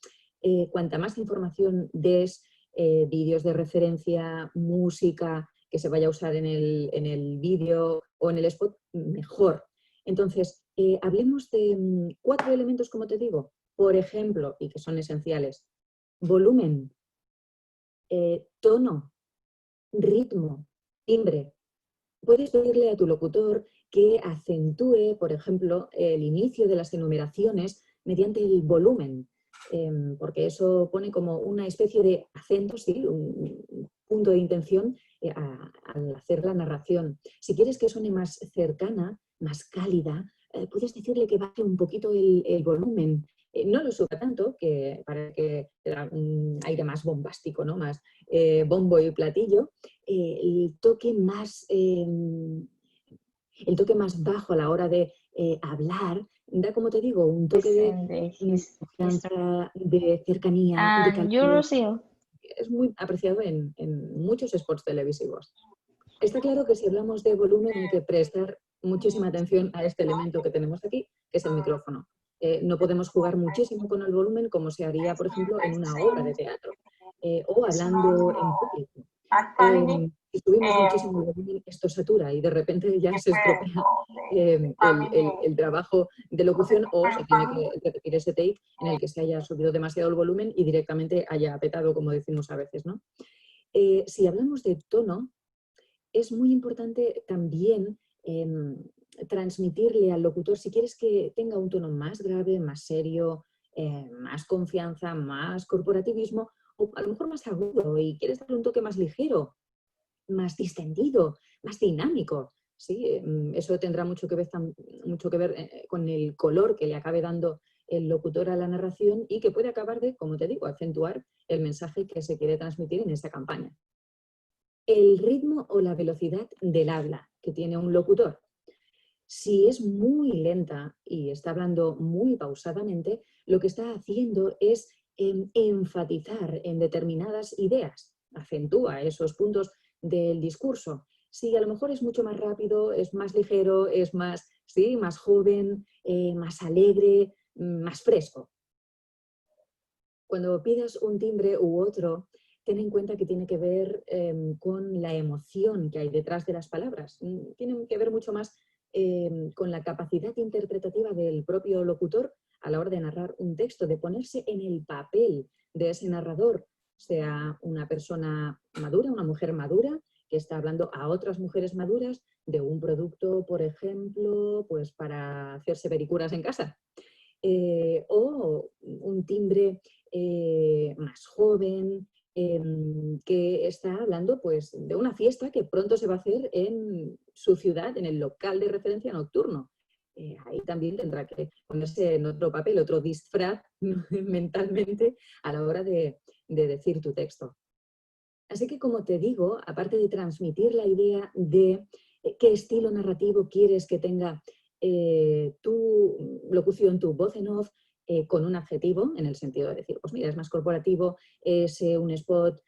cuanta más información des, vídeos de referencia, música que se vaya a usar en el vídeo o en el spot, mejor. Entonces, hablemos de 4 elementos, como te digo, por ejemplo, y que son esenciales: volumen, tono, ritmo, timbre. Puedes pedirle a tu locutor que acentúe, por ejemplo, el inicio de las enumeraciones mediante el volumen, porque eso pone como una especie de acento, sí, un punto de intención al hacer la narración. Si quieres que suene más cercana, más cálida, puedes decirle que baje un poquito el volumen. No lo suba tanto, para que te da un aire más bombástico, ¿no? Más bombo y platillo, el toque más bajo a la hora de hablar, da, como te digo, un toque de And his confianza, de cercanía, de and you calidez. receive. Es muy apreciado en muchos spots televisivos. Está claro que si hablamos de volumen hay que prestar muchísima atención a este elemento que tenemos aquí, que es el micrófono. No podemos jugar muchísimo con el volumen como se haría, por ejemplo, en una obra de teatro o hablando en público. Si subimos muchísimo el volumen, esto satura y de repente ya se estropea el trabajo de locución, o se tiene que repetir ese take en el que se haya subido demasiado el volumen y directamente haya petado, como decimos a veces, ¿no? Si hablamos de tono, es muy importante también transmitirle al locutor, si quieres que tenga un tono más grave, más serio, más confianza, más corporativismo, o a lo mejor más agudo, y quieres darle un toque más ligero, más distendido, más dinámico. ¿Sí? Eso tendrá mucho que ver con el color que le acabe dando el locutor a la narración y que puede acabar de, como te digo, acentuar el mensaje que se quiere transmitir en esa campaña. El ritmo o la velocidad del habla que tiene un locutor. Si es muy lenta y está hablando muy pausadamente, lo que está haciendo es enfatizar en determinadas ideas, acentúa esos puntos del discurso. Si a lo mejor es mucho más rápido, es más ligero, es más, ¿sí?, más joven, más alegre, más fresco. Cuando pidas un timbre u otro, ten en cuenta que tiene que ver con la emoción que hay detrás de las palabras. Tienen que ver mucho más con la capacidad interpretativa del propio locutor a la hora de narrar un texto, de ponerse en el papel de ese narrador, sea una persona madura, una mujer madura, que está hablando a otras mujeres maduras de un producto, por ejemplo, pues para hacerse pericuras en casa. O un timbre más joven, que está hablando pues, de una fiesta que pronto se va a hacer en su ciudad, en el local de referencia nocturno. Ahí también tendrá que ponerse en otro papel, otro disfraz mentalmente a la hora de decir tu texto. Así que, como te digo, aparte de transmitir la idea de qué estilo narrativo quieres que tenga tu locución, tu voz en off, con un adjetivo, en el sentido de decir, pues mira, es más corporativo, es un spot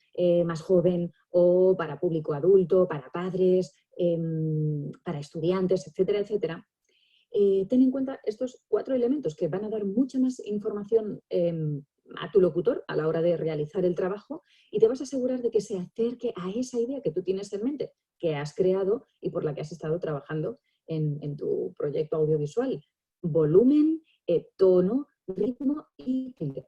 más joven o para público adulto, para padres, para estudiantes, etcétera, etcétera. Ten en cuenta estos 4 elementos que van a dar mucha más información a tu locutor a la hora de realizar el trabajo, y te vas a asegurar de que se acerque a esa idea que tú tienes en mente, que has creado y por la que has estado trabajando en tu proyecto audiovisual. Volumen, tono, ritmo y timbre.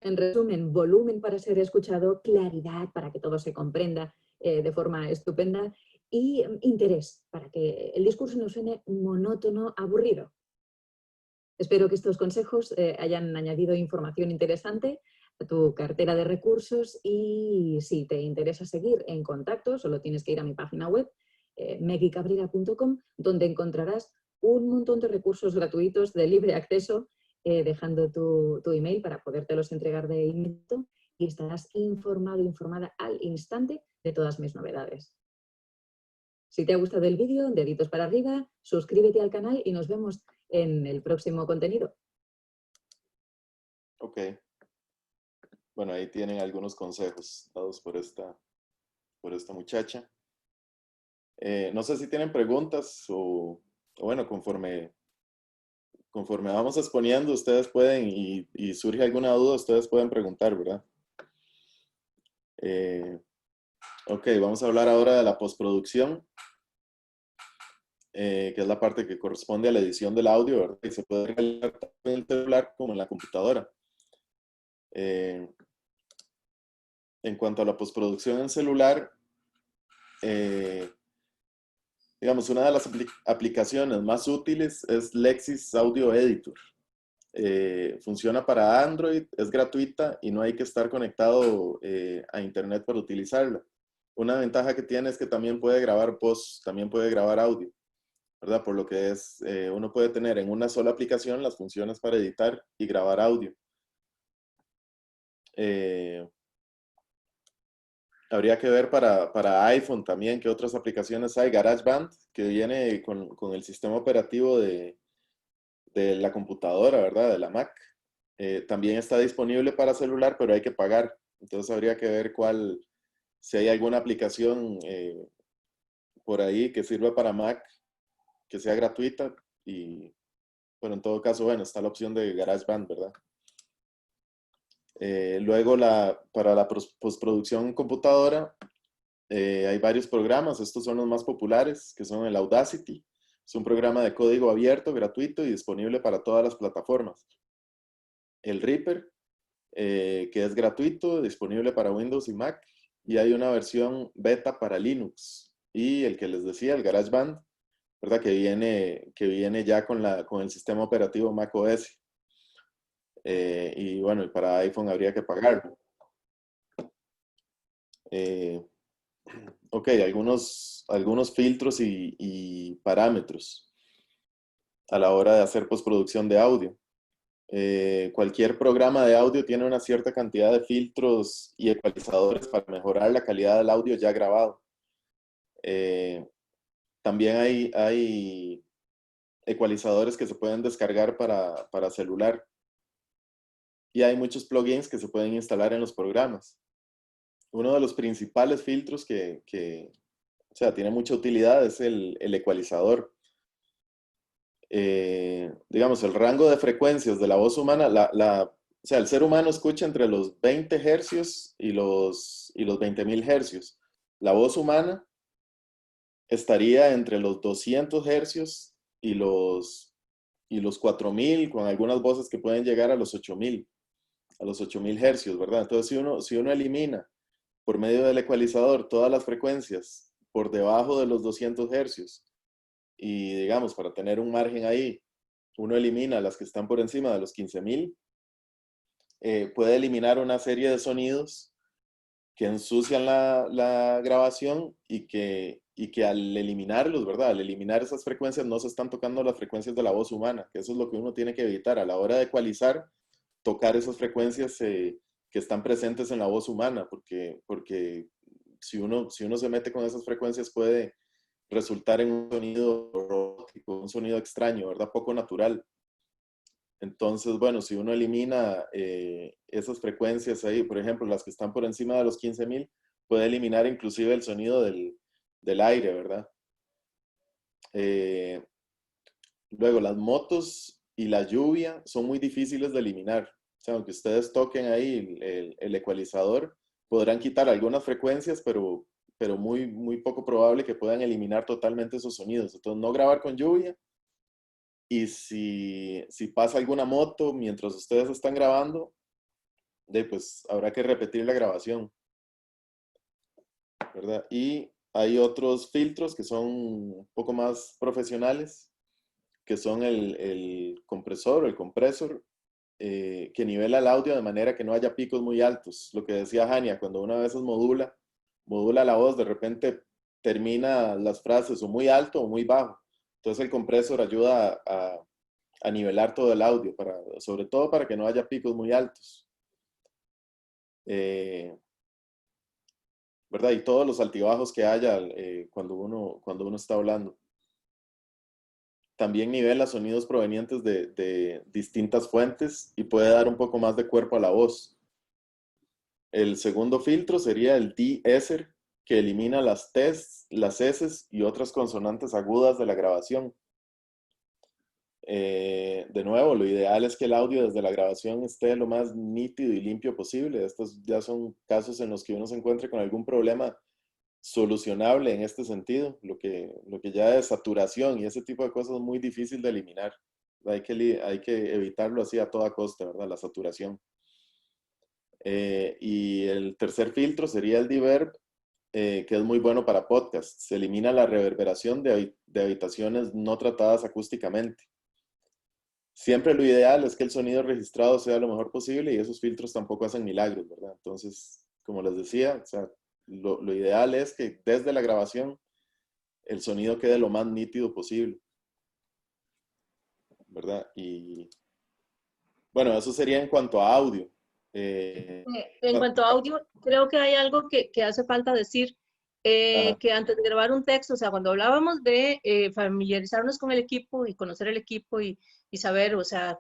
En resumen, volumen para ser escuchado, claridad para que todo se comprenda de forma estupenda y interés para que el discurso no suene monótono, aburrido. Espero que estos consejos hayan añadido información interesante a tu cartera de recursos, y si te interesa seguir en contacto, solo tienes que ir a mi página web, meguicabrera.com, donde encontrarás un montón de recursos gratuitos de libre acceso, dejando tu email para podértelos entregar de inmediato, y estarás informado, informada al instante de todas mis novedades. Si te ha gustado el vídeo, deditos para arriba, suscríbete al canal y nos vemos en el próximo contenido. Ok. Bueno, ahí tienen algunos consejos dados por esta muchacha. No sé si tienen preguntas o bueno, conforme vamos exponiendo, ustedes pueden, y surge alguna duda, ustedes pueden preguntar, ¿verdad? Ok, vamos a hablar ahora de la postproducción, que es la parte que corresponde a la edición del audio, ¿verdad? Y se puede realizar tanto en el celular como en la computadora. En cuanto a la postproducción en celular, digamos, una de las aplicaciones más útiles es Lexis Audio Editor. Funciona para Android, es gratuita y no hay que estar conectado a internet para utilizarla. Una ventaja que tiene es que también puede grabar post, también puede grabar audio, ¿verdad? Por lo que uno puede tener en una sola aplicación las funciones para editar y grabar audio. habría que ver para iPhone también qué otras aplicaciones hay. GarageBand, que viene con el sistema operativo de la computadora, ¿verdad? De la Mac. También está disponible para celular, pero hay que pagar. Entonces habría que ver si hay alguna aplicación por ahí que sirva para Mac, que sea gratuita. Y bueno, en todo caso, bueno, está la opción de GarageBand, ¿verdad? Luego, para la postproducción en computadora, hay varios programas. Estos son los más populares, que son el Audacity. Es un programa de código abierto, gratuito y disponible para todas las plataformas. El Reaper, que es gratuito, disponible para Windows y Mac. Y hay una versión beta para Linux. Y el que les decía, el GarageBand, ¿verdad? Que viene ya con el sistema operativo macOS. Y bueno, y para iPhone habría que pagarlo. Ok, algunos filtros y parámetros a la hora de hacer postproducción de audio. Cualquier programa de audio tiene una cierta cantidad de filtros y ecualizadores para mejorar la calidad del audio ya grabado. También hay ecualizadores que se pueden descargar para celular. Y hay muchos plugins que se pueden instalar en los programas. Uno de los principales filtros o sea, tiene mucha utilidad es el ecualizador. Digamos, el rango de frecuencias de la voz humana, o sea, el ser humano escucha entre los 20 hercios y los 20.000 hercios. La voz humana estaría entre los 200 hercios y los 4.000, con algunas voces que pueden llegar a los 8.000 hercios, ¿verdad? Entonces, si uno elimina por medio del ecualizador todas las frecuencias por debajo de los 200 hercios, y digamos, para tener un margen ahí, uno elimina las que están por encima de los 15.000, puede eliminar una serie de sonidos que ensucian la grabación y que al eliminarlos, ¿verdad? Al eliminar esas frecuencias no se están tocando las frecuencias de la voz humana, que eso es lo que uno tiene que evitar a la hora de ecualizar, tocar esas frecuencias que están presentes en la voz humana, porque si uno se mete con esas frecuencias puede resultar en un sonido robótico, un sonido extraño, ¿verdad? Poco natural. Entonces, bueno, si uno elimina esas frecuencias ahí, por ejemplo, las que están por encima de los 15.000, puede eliminar inclusive el sonido del aire, ¿verdad? Luego, las motos y la lluvia son muy difíciles de eliminar. O sea, aunque ustedes toquen ahí el ecualizador, podrán quitar algunas frecuencias, pero muy, muy poco probable que puedan eliminar totalmente esos sonidos. Entonces, no grabar con lluvia. Y si pasa alguna moto mientras ustedes están grabando, pues habrá que repetir la grabación, ¿verdad? Y hay otros filtros que son un poco más profesionales, que son el compresor o el compresor, que nivela el audio de manera que no haya picos muy altos. Lo que decía Jania, cuando una vez modula la voz, de repente termina las frases o muy alto o muy bajo. Entonces el compresor ayuda a nivelar todo el audio, sobre todo para que no haya picos muy altos. ¿Verdad? Y todos los altibajos que haya cuando uno está hablando. También nivela sonidos provenientes de distintas fuentes y puede dar un poco más de cuerpo a la voz. El segundo filtro sería el de-esser, que elimina las T's, las S's y otras consonantes agudas de la grabación. De nuevo, lo ideal es que el audio desde la grabación esté lo más nítido y limpio posible. Estos ya son casos en los que uno se encuentre con algún problema solucionable en este sentido. Lo que ya es saturación y ese tipo de cosas es muy difícil de eliminar. Hay que evitarlo así a toda costa, ¿verdad? La saturación. Y el tercer filtro sería el Deverb, que es muy bueno para podcasts. Se elimina la reverberación de habitaciones no tratadas acústicamente. Siempre lo ideal es que el sonido registrado sea lo mejor posible y esos filtros tampoco hacen milagros, ¿verdad? Entonces, como les decía, o sea, lo ideal es que desde la grabación el sonido quede lo más nítido posible, ¿verdad? Y bueno, eso sería en cuanto a audio. En cuanto a audio, creo que hay algo que hace falta decir, que antes de grabar un texto, o sea, cuando hablábamos de familiarizarnos con el equipo y conocer el equipo y saber, o sea,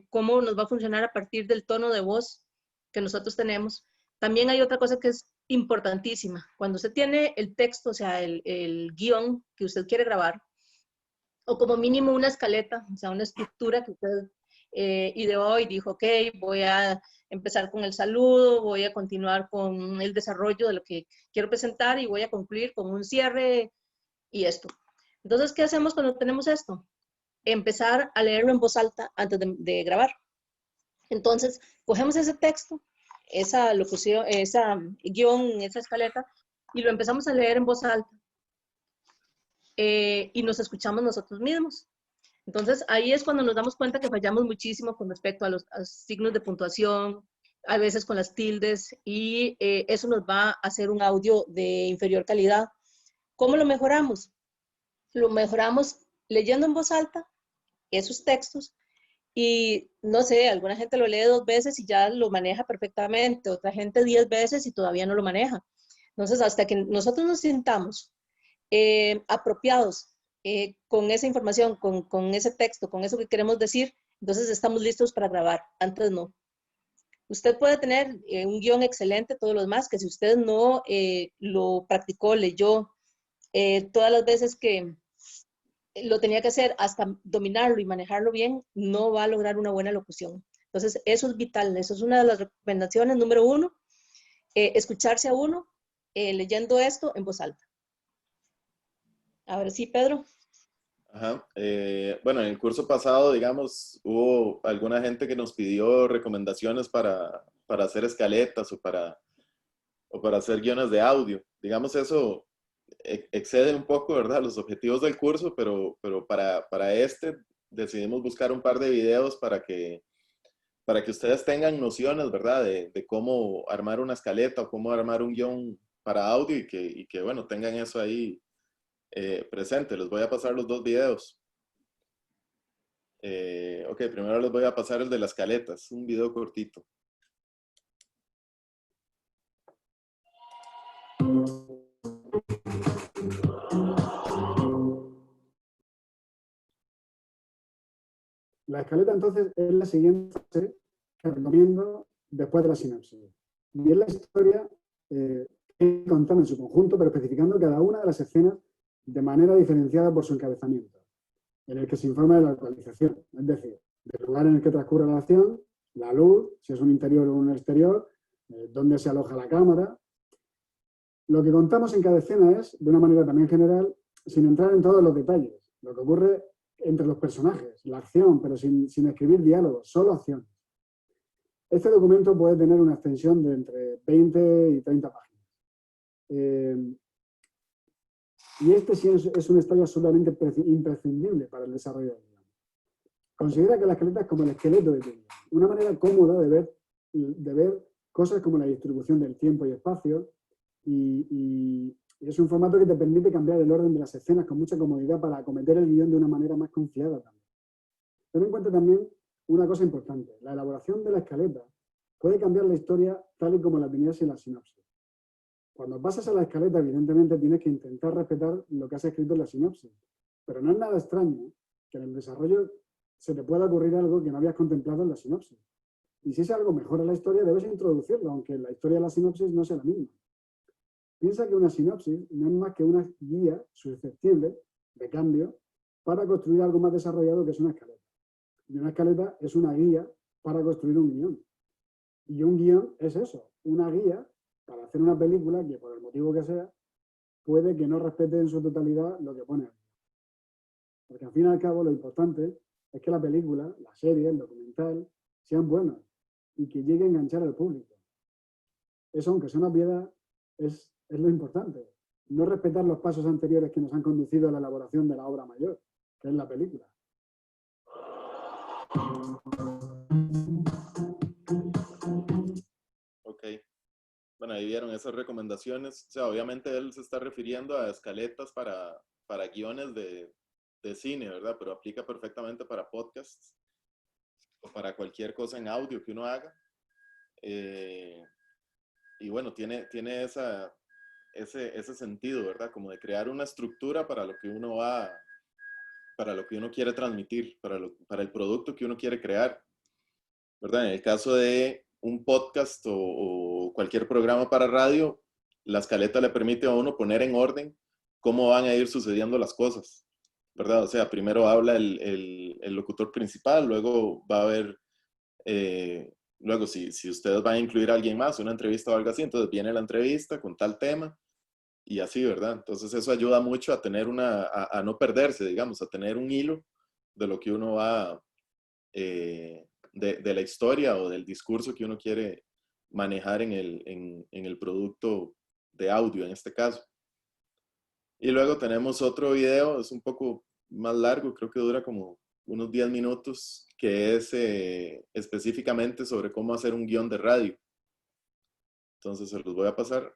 cómo nos va a funcionar a partir del tono de voz que nosotros tenemos, también hay otra cosa que es importantísima. Cuando usted tiene el texto, o sea, el guión que usted quiere grabar, o como mínimo una escaleta, o sea, una estructura que usted ideó y dijo, ok, voy a empezar con el saludo, voy a continuar con el desarrollo de lo que quiero presentar y voy a concluir con un cierre y esto. Entonces, ¿qué hacemos cuando tenemos esto? Empezar a leerlo en voz alta antes de grabar. Entonces, cogemos ese texto, esa locución, esa guión, esa escaleta, y lo empezamos a leer en voz alta. Y nos escuchamos nosotros mismos. Entonces, ahí es cuando nos damos cuenta que fallamos muchísimo con respecto a los signos de puntuación, a veces con las tildes, y eso nos va a hacer un audio de inferior calidad. ¿Cómo lo mejoramos? Lo mejoramos leyendo en voz alta esos textos y, no sé, alguna gente lo lee 2 veces y ya lo maneja perfectamente, otra gente 10 veces y todavía no lo maneja. Entonces, hasta que nosotros nos sintamos apropiados con esa información, con ese texto, con eso que queremos decir, entonces estamos listos para grabar. Antes no. Usted puede tener un guión excelente, todo lo demás, que si usted no lo practicó, leyó todas las veces que lo tenía que hacer hasta dominarlo y manejarlo bien, no va a lograr una buena locución. Entonces, eso es vital, eso es una de las recomendaciones. Número 1, escucharse a uno leyendo esto en voz alta. Ahora sí, Pedro. Ajá. Bueno, en el curso pasado, digamos, hubo alguna gente que nos pidió recomendaciones para hacer escaletas o para hacer guiones de audio. Digamos, eso excede un poco, ¿verdad?, los objetivos del curso, pero para este decidimos buscar un par de videos para que ustedes tengan nociones, ¿verdad?, de cómo armar una escaleta o cómo armar un guión para audio y que bueno, tengan eso ahí presente. Les voy a pasar los 2 videos. Ok, primero les voy a pasar el de la escaleta, es un video cortito. La escaleta entonces es la siguiente fase que recomiendo después de la sinopsis. Y es la historia contada en su conjunto, pero especificando cada una de las escenas de manera diferenciada por su encabezamiento, en el que se informa de la localización, es decir, del lugar en el que transcurre la acción, la luz, si es un interior o un exterior, dónde se aloja la cámara. Lo que contamos en cada escena es, de una manera también general, sin entrar en todos los detalles, lo que ocurre entre los personajes, la acción, pero sin escribir diálogos, solo acción. Este documento puede tener una extensión de entre 20 y 30 páginas. Y este sí es un estadio absolutamente imprescindible para el desarrollo del guión. Considera que la escaleta es como el esqueleto de tu guión, una manera cómoda de ver cosas como la distribución del tiempo y espacio, y es un formato que te permite cambiar el orden de las escenas con mucha comodidad para acometer el guión de una manera más confiada también. Ten en cuenta también una cosa importante: la elaboración de la escaleta puede cambiar la historia tal y como la tenías en la sinopsis. Cuando pasas a la escaleta, evidentemente tienes que intentar respetar lo que has escrito en la sinopsis, pero no es nada extraño que en el desarrollo se te pueda ocurrir algo que no habías contemplado en la sinopsis. Y si ese algo mejora la historia, debes introducirlo, aunque la historia de la sinopsis no sea la misma. Piensa que una sinopsis no es más que una guía susceptible de cambio para construir algo más desarrollado, que es una escaleta. Y una escaleta es una guía para construir un guión. Y un guión es eso, una guía para hacer una película que, por el motivo que sea, puede que no respete en su totalidad lo que pone ahí. Porque al fin y al cabo lo importante es que la película, la serie, el documental, sean buenos y que llegue a enganchar al público. Eso, aunque sea una piedad, es lo importante. No respetar los pasos anteriores que nos han conducido a la elaboración de la obra mayor, que es la película. Ok. Bueno, ahí vieron esas recomendaciones. O sea, obviamente él se está refiriendo a escaletas para guiones de cine, ¿verdad? Pero aplica perfectamente para podcasts o para cualquier cosa en audio que uno haga. y bueno, tiene ese sentido, ¿verdad? Como de crear una estructura para lo que uno quiere transmitir, para el producto que uno quiere crear, ¿verdad? En el caso de un podcast o cualquier programa para radio, la escaleta le permite a uno poner en orden cómo van a ir sucediendo las cosas, ¿verdad? O sea, primero habla el locutor principal, luego va a haber, luego si ustedes van a incluir a alguien más, una entrevista o algo así, entonces viene la entrevista con tal tema y así, ¿verdad? Entonces eso ayuda mucho a tener a no perderse, digamos, a tener un hilo de lo que uno va, de la historia o del discurso que uno quiere manejar en el producto de audio, en este caso. Y luego tenemos otro video, es un poco más largo, creo que dura como unos 10 minutos, que es específicamente sobre cómo hacer un guión de radio. Entonces se los voy a pasar.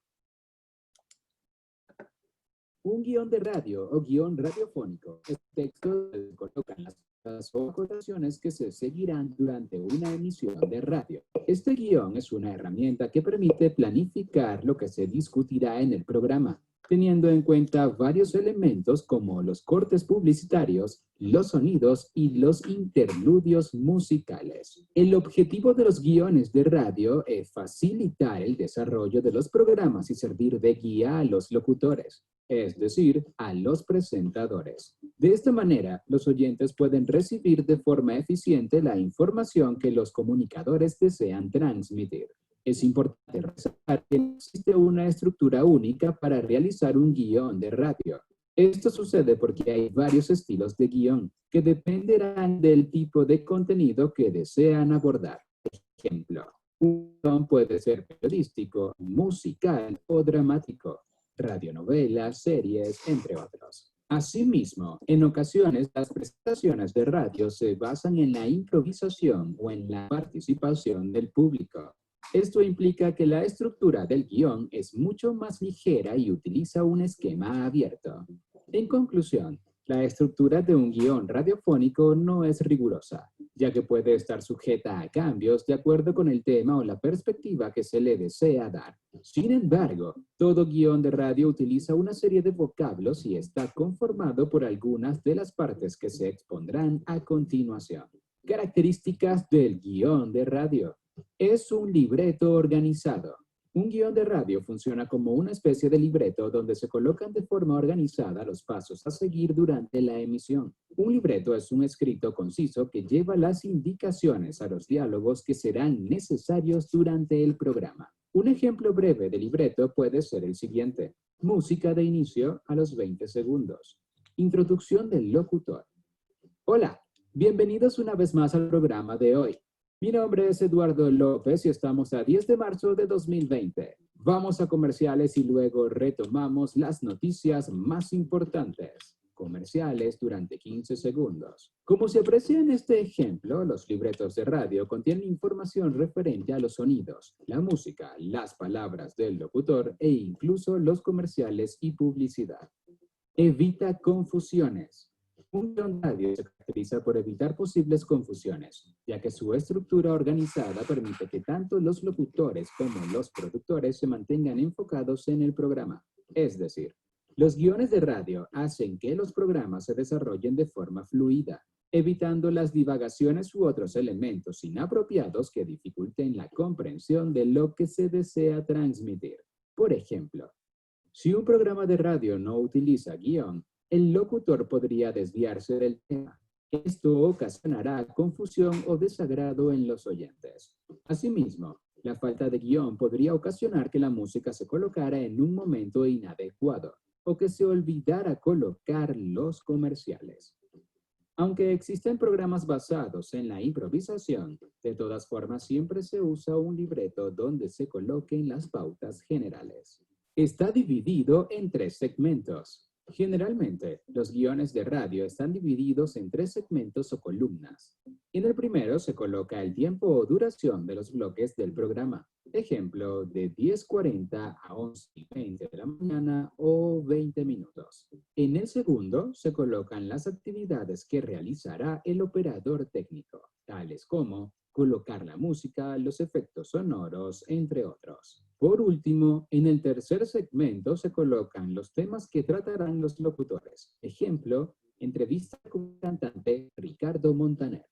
Un guión de radio o guión radiofónico es texto que se colocan las notas o acotaciones que se seguirán durante una emisión de radio. Este guión es una herramienta que permite planificar lo que se discutirá en el programa, teniendo en cuenta varios elementos como los cortes publicitarios, los sonidos y los interludios musicales. El objetivo de los guiones de radio es facilitar el desarrollo de los programas y servir de guía a los locutores, es decir, a los presentadores. De esta manera, los oyentes pueden recibir de forma eficiente la información que los comunicadores desean transmitir. Es importante resaltar que no existe una estructura única para realizar un guión de radio. Esto sucede porque hay varios estilos de guión que dependerán del tipo de contenido que desean abordar. Por ejemplo, un guión puede ser periodístico, musical o dramático, radionovelas, series, entre otros. Asimismo, en ocasiones las presentaciones de radio se basan en la improvisación o en la participación del público. Esto implica que la estructura del guión es mucho más ligera y utiliza un esquema abierto. En conclusión, la estructura de un guión radiofónico no es rigurosa, ya que puede estar sujeta a cambios de acuerdo con el tema o la perspectiva que se le desea dar. Sin embargo, todo guión de radio utiliza una serie de vocablos y está conformado por algunas de las partes que se expondrán a continuación. Características del guión de radio. Es un libreto organizado. Un guión de radio funciona como una especie de libreto donde se colocan de forma organizada los pasos a seguir durante la emisión. Un libreto es un escrito conciso que lleva las indicaciones a los diálogos que serán necesarios durante el programa. Un ejemplo breve de libreto puede ser el siguiente. Música de inicio a los 20 segundos. Introducción del locutor. Hola, bienvenidos una vez más al programa de hoy. Mi nombre es Eduardo López y estamos a 10 de marzo de 2020. Vamos a comerciales y luego retomamos las noticias más importantes. Comerciales durante 15 segundos. Como se aprecia en este ejemplo, los libretos de radio contienen información referente a los sonidos, la música, las palabras del locutor e incluso los comerciales y publicidad. Evita confusiones. Un guión de radio se caracteriza por evitar posibles confusiones, ya que su estructura organizada permite que tanto los locutores como los productores se mantengan enfocados en el programa. Es decir, los guiones de radio hacen que los programas se desarrollen de forma fluida, evitando las divagaciones u otros elementos inapropiados que dificulten la comprensión de lo que se desea transmitir. Por ejemplo, si un programa de radio no utiliza guión, el locutor podría desviarse del tema. Esto ocasionará confusión o desagrado en los oyentes. Asimismo, la falta de guión podría ocasionar que la música se colocara en un momento inadecuado o que se olvidara colocar los comerciales. Aunque existen programas basados en la improvisación, de todas formas siempre se usa un libreto donde se coloquen las pautas generales. Está dividido en 3 segmentos. Generalmente, los guiones de radio están divididos en 3 segmentos o columnas. En el primero se coloca el tiempo o duración de los bloques del programa. Ejemplo, de 10:40 a 11:20 de la mañana o 20 minutos. En el segundo se colocan las actividades que realizará el operador técnico, tales como colocar la música, los efectos sonoros, entre otros. Por último, en el tercer segmento se colocan los temas que tratarán los locutores. Ejemplo, entrevista con el cantante Ricardo Montaner.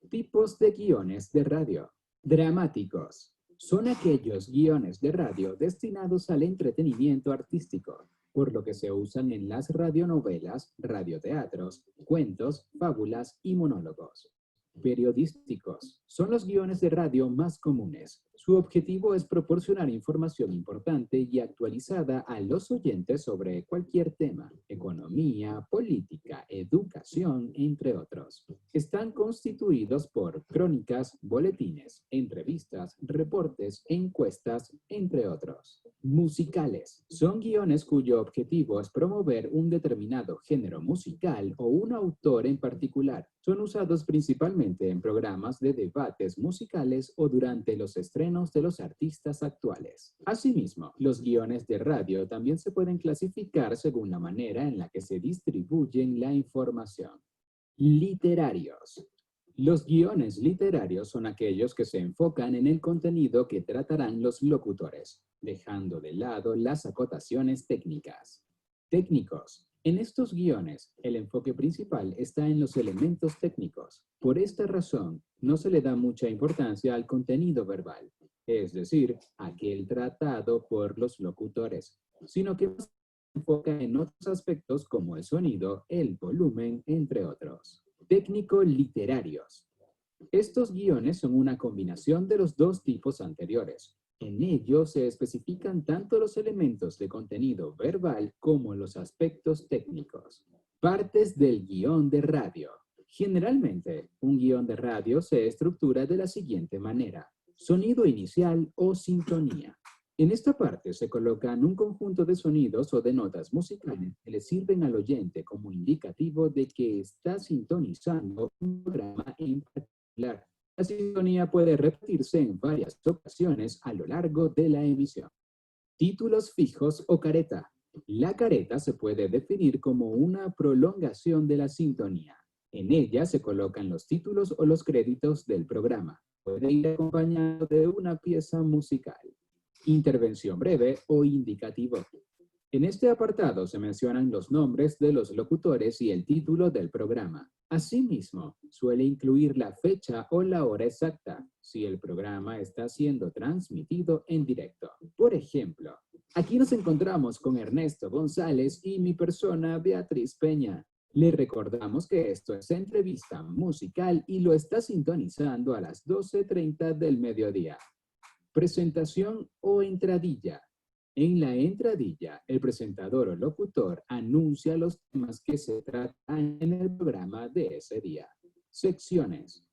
Tipos de guiones de radio. Dramáticos. Son aquellos guiones de radio destinados al entretenimiento artístico, por lo que se usan en las radionovelas, radioteatros, cuentos, fábulas y monólogos. Periodísticos. Son los guiones de radio más comunes. Su objetivo es proporcionar información importante y actualizada a los oyentes sobre cualquier tema, economía, política, educación, entre otros. Están constituidos por crónicas, boletines, entrevistas, reportes, encuestas, entre otros. Musicales. Son guiones cuyo objetivo es promover un determinado género musical o un autor en particular. Son usados principalmente en programas de debates musicales o durante los estrenos de los artistas actuales. Asimismo, los guiones de radio también se pueden clasificar según la manera en la que se distribuyen la información. Literarios. Los guiones literarios son aquellos que se enfocan en el contenido que tratarán los locutores, dejando de lado las acotaciones técnicas. Técnicos. En estos guiones, el enfoque principal está en los elementos técnicos. Por esta razón, no se le da mucha importancia al contenido verbal, es decir, aquel tratado por los locutores, sino que se enfoca en otros aspectos como el sonido, el volumen, entre otros. Técnico-literarios. Estos guiones son una combinación de los dos tipos anteriores. En ellos se especifican tanto los elementos de contenido verbal como los aspectos técnicos. Partes del guión de radio. Generalmente, un guión de radio se estructura de la siguiente manera: sonido inicial o sintonía. En esta parte se colocan un conjunto de sonidos o de notas musicales que le sirven al oyente como indicativo de que está sintonizando un programa en particular. La sintonía puede repetirse en varias ocasiones a lo largo de la emisión. Títulos fijos o careta. La careta se puede definir como una prolongación de la sintonía. En ella se colocan los títulos o los créditos del programa. Puede ir acompañado de una pieza musical. Intervención breve o indicativo. En este apartado se mencionan los nombres de los locutores y el título del programa. Asimismo, suele incluir la fecha o la hora exacta, si el programa está siendo transmitido en directo. Por ejemplo, aquí nos encontramos con Ernesto González y mi persona Beatriz Peña. Le recordamos que esto es entrevista musical y lo está sintonizando a las 12:30 del mediodía. Presentación o entradilla. En la entradilla, el presentador o locutor anuncia los temas que se tratan en el programa de ese día. Secciones.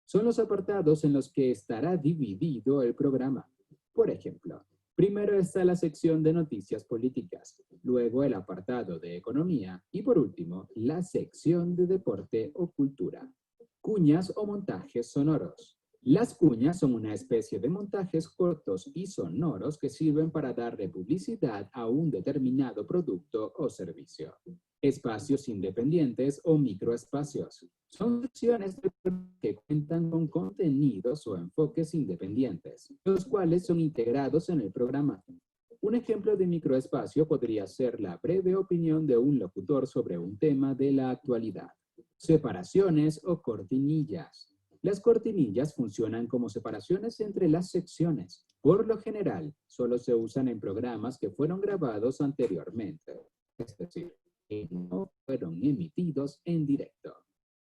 Son los apartados en los que estará dividido el programa. Por ejemplo, primero está la sección de noticias políticas, luego el apartado de economía y por último, la sección de deporte o cultura. Cuñas o montajes sonoros. Las cuñas son una especie de montajes cortos y sonoros que sirven para darle publicidad a un determinado producto o servicio. Espacios independientes o microespacios. Son secciones que cuentan con contenidos o enfoques independientes, los cuales son integrados en el programa. Un ejemplo de microespacio podría ser la breve opinión de un locutor sobre un tema de la actualidad. Separaciones o cortinillas. Las cortinillas funcionan como separaciones entre las secciones. Por lo general, solo se usan en programas que fueron grabados anteriormente, es decir, que no fueron emitidos en directo.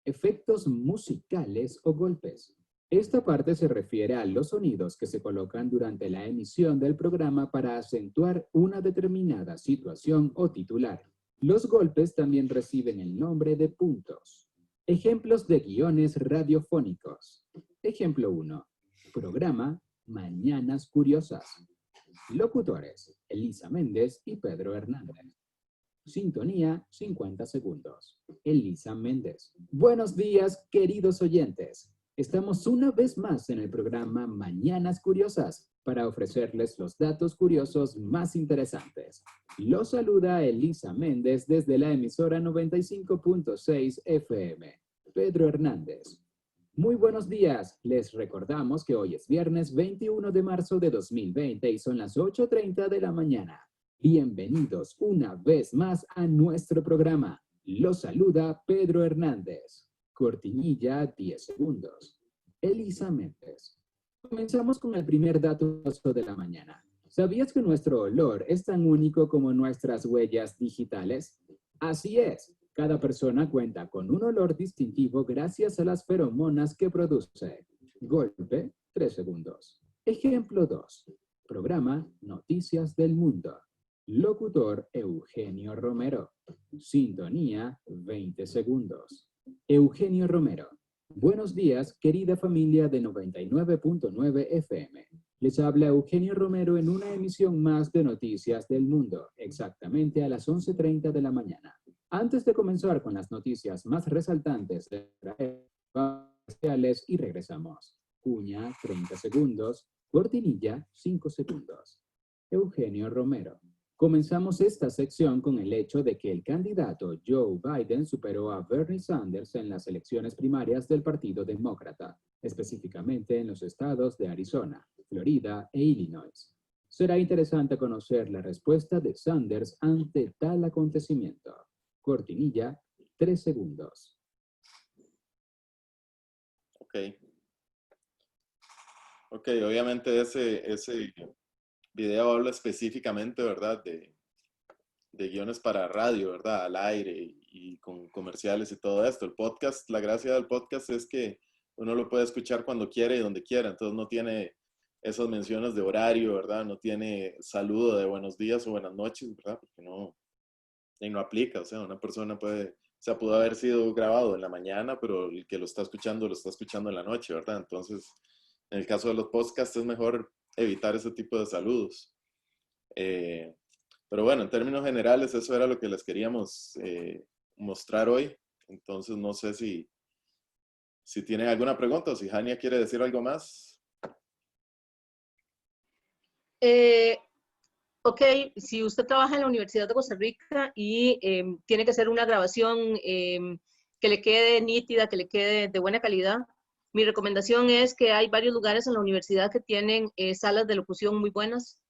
Efectos musicales o golpes. Esta parte se refiere a los sonidos que se colocan durante la emisión del programa para acentuar una determinada situación o titular. Los golpes también reciben el nombre de puntos. Ejemplos de guiones radiofónicos. Ejemplo 1. Programa Mañanas Curiosas. Locutores: Elisa Méndez y Pedro Hernández. Sintonía, 50 segundos. Elisa Méndez. Buenos días, queridos oyentes. Estamos una vez más en el programa Mañanas Curiosas para ofrecerles los datos curiosos más interesantes. Los saluda Elisa Méndez desde la emisora 95.6 FM. Pedro Hernández. Muy buenos días. Les recordamos que hoy es viernes 21 de marzo de 2020 y son las 8:30 de la mañana. Bienvenidos una vez más a nuestro programa. Los saluda Pedro Hernández. Cortinilla 10 segundos. Elisa Méndez. Comenzamos con el primer dato de la mañana. ¿Sabías que nuestro olor es tan único como nuestras huellas digitales? Así es. Cada persona cuenta con un olor distintivo gracias a las feromonas que produce. Golpe, 3 segundos. Ejemplo 2. Programa Noticias del Mundo. Locutor Eugenio Romero. Sintonía, 20 segundos. Eugenio Romero. Buenos días, querida familia de 99.9 FM. Les habla Eugenio Romero en una emisión más de Noticias del Mundo, exactamente a las 11:30 de la mañana. Antes de comenzar con las noticias más resaltantes de comerciales y regresamos. Cuña, 30 segundos. Cortinilla, 5 segundos. Eugenio Romero. Comenzamos esta sección con el hecho de que el candidato Joe Biden superó a Bernie Sanders en las elecciones primarias del Partido Demócrata, específicamente en los estados de Arizona, Florida e Illinois. Será interesante conocer la respuesta de Sanders ante tal acontecimiento. Cortinilla, 3 segundos. Ok, obviamente ese video habla específicamente, ¿verdad? De guiones para radio, ¿verdad? Al aire y con comerciales y todo esto. El podcast, la gracia del podcast es que uno lo puede escuchar cuando quiera y donde quiera. Entonces no tiene esas menciones de horario, ¿verdad? No tiene saludo de buenos días o buenas noches, ¿verdad? Porque no aplica. O sea, una persona pudo haber sido grabado en la mañana, pero el que lo está escuchando en la noche, ¿verdad? Entonces, en el caso de los podcasts es mejor evitar ese tipo de saludos. Pero bueno, en términos generales, eso era lo que les queríamos mostrar hoy. Entonces, no sé si tienen alguna pregunta o si Jania quiere decir algo más. Ok, si usted trabaja en la Universidad de Costa Rica y tiene que hacer una grabación que le quede nítida, que le quede de buena calidad, mi recomendación es que hay varios lugares en la universidad que tienen salas de locución muy buenas,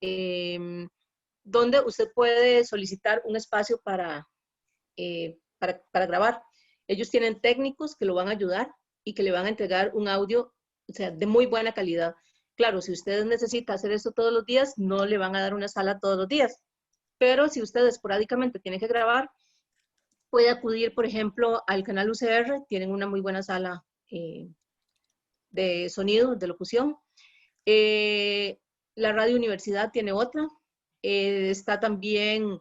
donde usted puede solicitar un espacio para grabar. Ellos tienen técnicos que lo van a ayudar y que le van a entregar un audio, o sea, de muy buena calidad. Claro, si usted necesita hacer esto todos los días, no le van a dar una sala todos los días. Pero si usted esporádicamente tiene que grabar, puede acudir, por ejemplo, al canal UCR. Tienen una muy buena sala de sonido, de locución. La Radio Universidad tiene otra. Está también,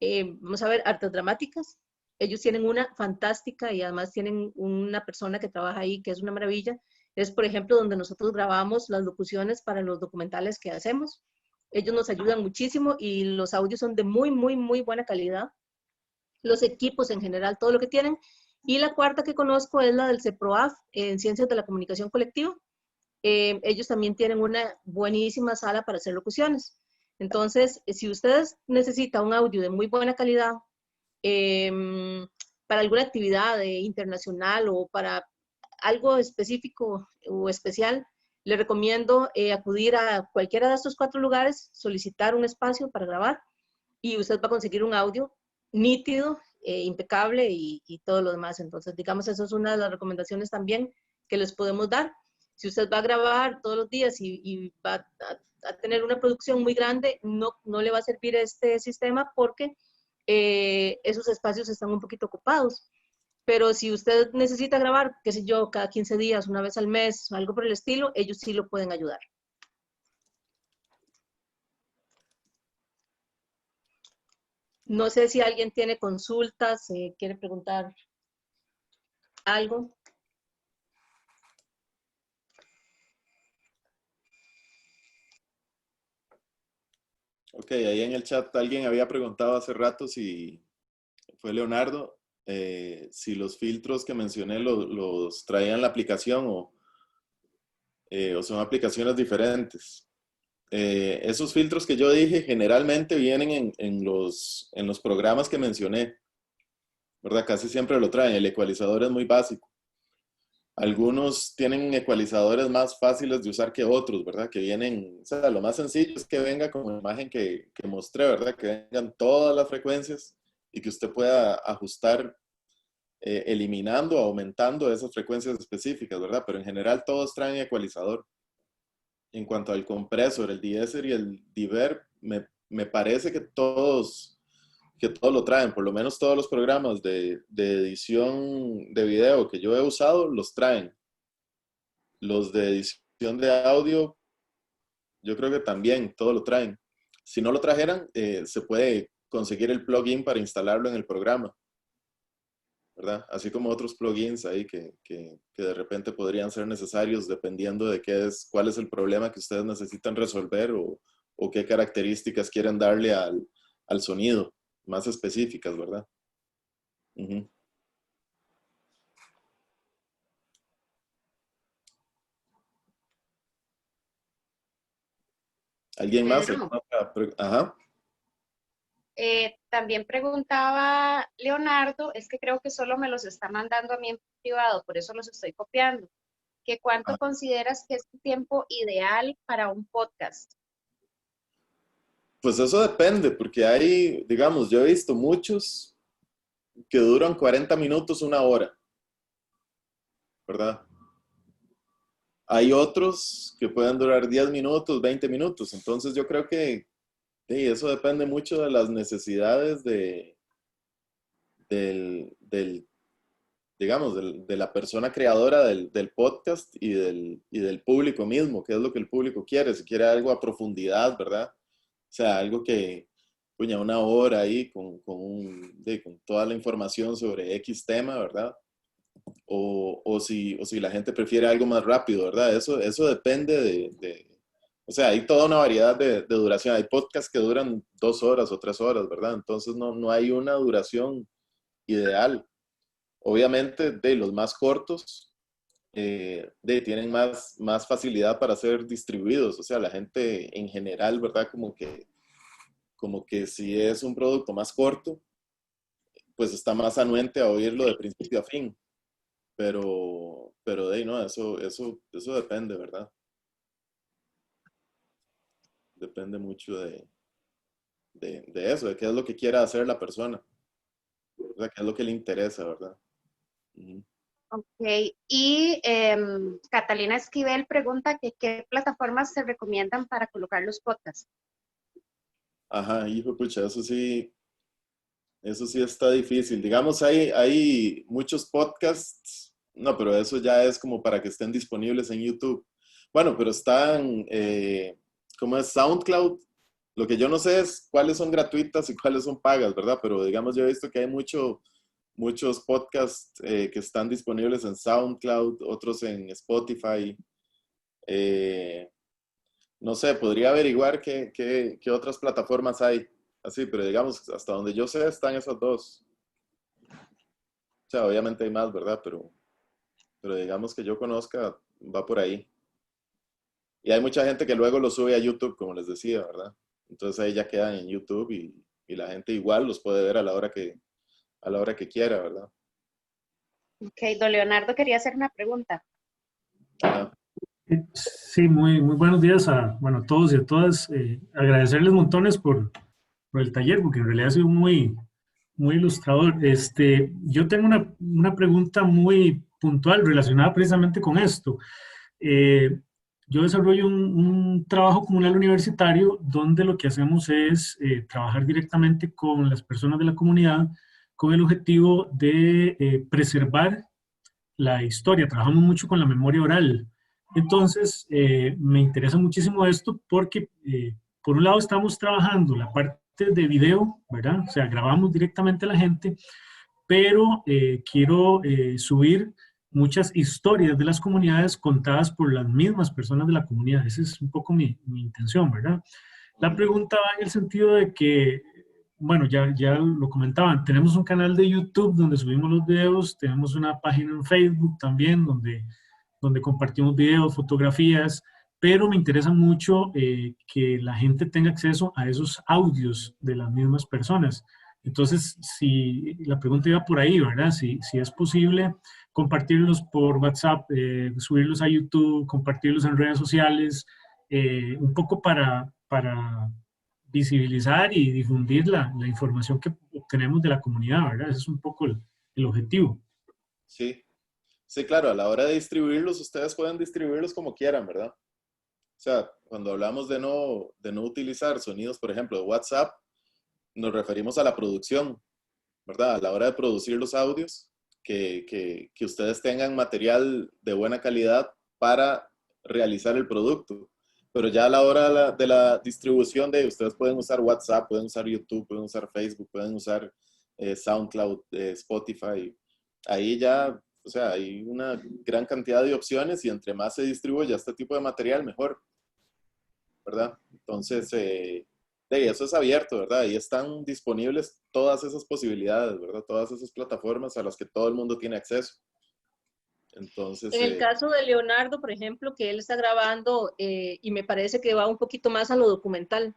vamos a ver, Artes Dramáticas. Ellos tienen una fantástica y además tienen una persona que trabaja ahí que es una maravilla. Es, por ejemplo, donde nosotros grabamos las locuciones para los documentales que hacemos. Ellos nos ayudan muchísimo y los audios son de muy, muy, muy buena calidad. Los equipos en general, todo lo que tienen. Y la cuarta que conozco es la del CEPROAF en Ciencias de la Comunicación Colectiva. Ellos también tienen una buenísima sala para hacer locuciones. Entonces, si ustedes necesitan un audio de muy buena calidad para alguna actividad internacional o para algo específico o especial, le recomiendo acudir a cualquiera de estos 4 lugares, solicitar un espacio para grabar y usted va a conseguir un audio nítido, impecable y todo lo demás. Entonces, digamos, eso es una de las recomendaciones también que les podemos dar. Si usted va a grabar todos los días y va a tener una producción muy grande, no le va a servir este sistema porque esos espacios están un poquito ocupados. Pero si usted necesita grabar, qué sé yo, cada 15 días, una vez al mes, algo por el estilo, ellos sí lo pueden ayudar. No sé si alguien tiene consultas, quiere preguntar algo. Ok, ahí en el chat alguien había preguntado hace rato si fue Leonardo, si los filtros que mencioné los traían la aplicación o son aplicaciones diferentes. Esos filtros que yo dije generalmente vienen en los programas que mencioné, ¿verdad? Casi siempre lo traen. El ecualizador es muy básico. Algunos tienen ecualizadores más fáciles de usar que otros, ¿verdad? Que vienen, o sea, lo más sencillo es que venga como la imagen que mostré, ¿verdad? Que vengan todas las frecuencias y que usted pueda ajustar eliminando o aumentando esas frecuencias específicas, ¿verdad? Pero en general todos traen ecualizador. En cuanto al compresor, el de-esser y el de-reverb, me parece que todos lo traen, por lo menos todos los programas de edición de video que yo he usado los traen. Los de edición de audio, yo creo que también todos lo traen. Si no lo trajeran, se puede conseguir el plugin para instalarlo en el programa, ¿verdad? Así como otros plugins ahí que de repente podrían ser necesarios dependiendo de cuál es el problema que ustedes necesitan resolver o qué características quieren darle al sonido, más específicas, ¿verdad? Uh-huh. ¿Alguien más? Pedro, Ajá. también preguntaba Leonardo, es que creo que solo me los está mandando a mí en privado, por eso los estoy copiando. ¿Que cuánto consideras que es tu tiempo ideal para un podcast? Pues eso depende, porque hay, digamos, yo he visto muchos que duran 40 minutos, una hora, ¿verdad? Hay otros que pueden durar 10 minutos, 20 minutos. Entonces yo creo que eso depende mucho de las necesidades digamos, de la persona creadora del podcast y del público mismo, qué es lo que el público quiere, si quiere algo a profundidad, ¿verdad? O sea, algo que, puña, una hora ahí con toda la información sobre X tema, ¿verdad? O si la gente prefiere algo más rápido, ¿verdad? Eso depende o sea, hay toda una variedad de duración. Hay podcasts que duran 2 horas o 3 horas, ¿verdad? Entonces no hay una duración ideal. Obviamente, los más cortos tienen más facilidad para ser distribuidos. O sea, la gente en general, ¿verdad? Como que si es un producto más corto, pues está más anuente a oírlo de principio a fin. Pero no, eso depende, ¿verdad? Depende mucho de eso, de qué es lo que quiera hacer la persona, ¿verdad? Qué es lo que le interesa, ¿verdad? Uh-huh. Ok, y Catalina Esquivel pregunta que qué plataformas se recomiendan para colocar los podcasts. Ajá, hijo, pucha, eso sí está difícil. Digamos, hay muchos podcasts, no, pero eso ya es como para que estén disponibles en YouTube. Bueno, pero están, ¿cómo es? SoundCloud. Lo que yo no sé es cuáles son gratuitas y cuáles son pagas, ¿verdad? Pero digamos, yo he visto que hay muchos podcasts que están disponibles en SoundCloud, otros en Spotify. No sé, podría averiguar qué otras plataformas hay. Así, pero digamos, hasta donde yo sé, están esas dos. O sea, obviamente hay más, ¿verdad? Pero digamos que yo conozca, va por ahí. Y hay mucha gente que luego lo sube a YouTube, como les decía, ¿verdad? Entonces ahí ya quedan en YouTube y la gente igual los puede ver a la hora que quiera, ¿verdad? Ok, don Leonardo quería hacer una pregunta. Ajá. Sí, muy buenos días a todos y a todas. Agradecerles montones por el taller, porque en realidad ha sido muy ilustrador. Yo tengo una pregunta muy puntual relacionada precisamente con esto. Yo desarrollo un trabajo comunal universitario donde lo que hacemos es trabajar directamente con las personas de la comunidad con el objetivo de preservar la historia. Trabajamos mucho con la memoria oral. Entonces, me interesa muchísimo esto porque, por un lado, estamos trabajando la parte de video, ¿verdad? O sea, grabamos directamente a la gente, pero quiero subir muchas historias de las comunidades contadas por las mismas personas de la comunidad. Esa es un poco mi intención, ¿verdad? La pregunta va en el sentido de que, bueno, ya lo comentaban, tenemos un canal de YouTube donde subimos los videos, tenemos una página en Facebook también donde compartimos videos, fotografías, pero me interesa mucho que la gente tenga acceso a esos audios de las mismas personas. Entonces, si la pregunta iba por ahí, ¿verdad? Si es posible compartirlos por WhatsApp, subirlos a YouTube, compartirlos en redes sociales, un poco para visibilizar y difundir la información que obtenemos de la comunidad, ¿verdad? Ese es un poco el objetivo. Sí, sí, claro, a la hora de distribuirlos, ustedes pueden distribuirlos como quieran, ¿verdad? O sea, cuando hablamos de no utilizar sonidos, por ejemplo, de WhatsApp, nos referimos a la producción, ¿verdad? A la hora de producir los audios, que ustedes tengan material de buena calidad para realizar el producto. Pero ya a la hora de la distribución ustedes pueden usar WhatsApp, pueden usar YouTube, pueden usar Facebook, pueden usar SoundCloud, Spotify. Ahí ya, o sea, hay una gran cantidad de opciones y entre más se distribuya este tipo de material, mejor, ¿verdad? Entonces, eso es abierto, ¿verdad? Ahí están disponibles todas esas posibilidades, ¿verdad? Todas esas plataformas a las que todo el mundo tiene acceso. Entonces, En el caso de Leonardo, por ejemplo, que él está grabando y me parece que va un poquito más a lo documental,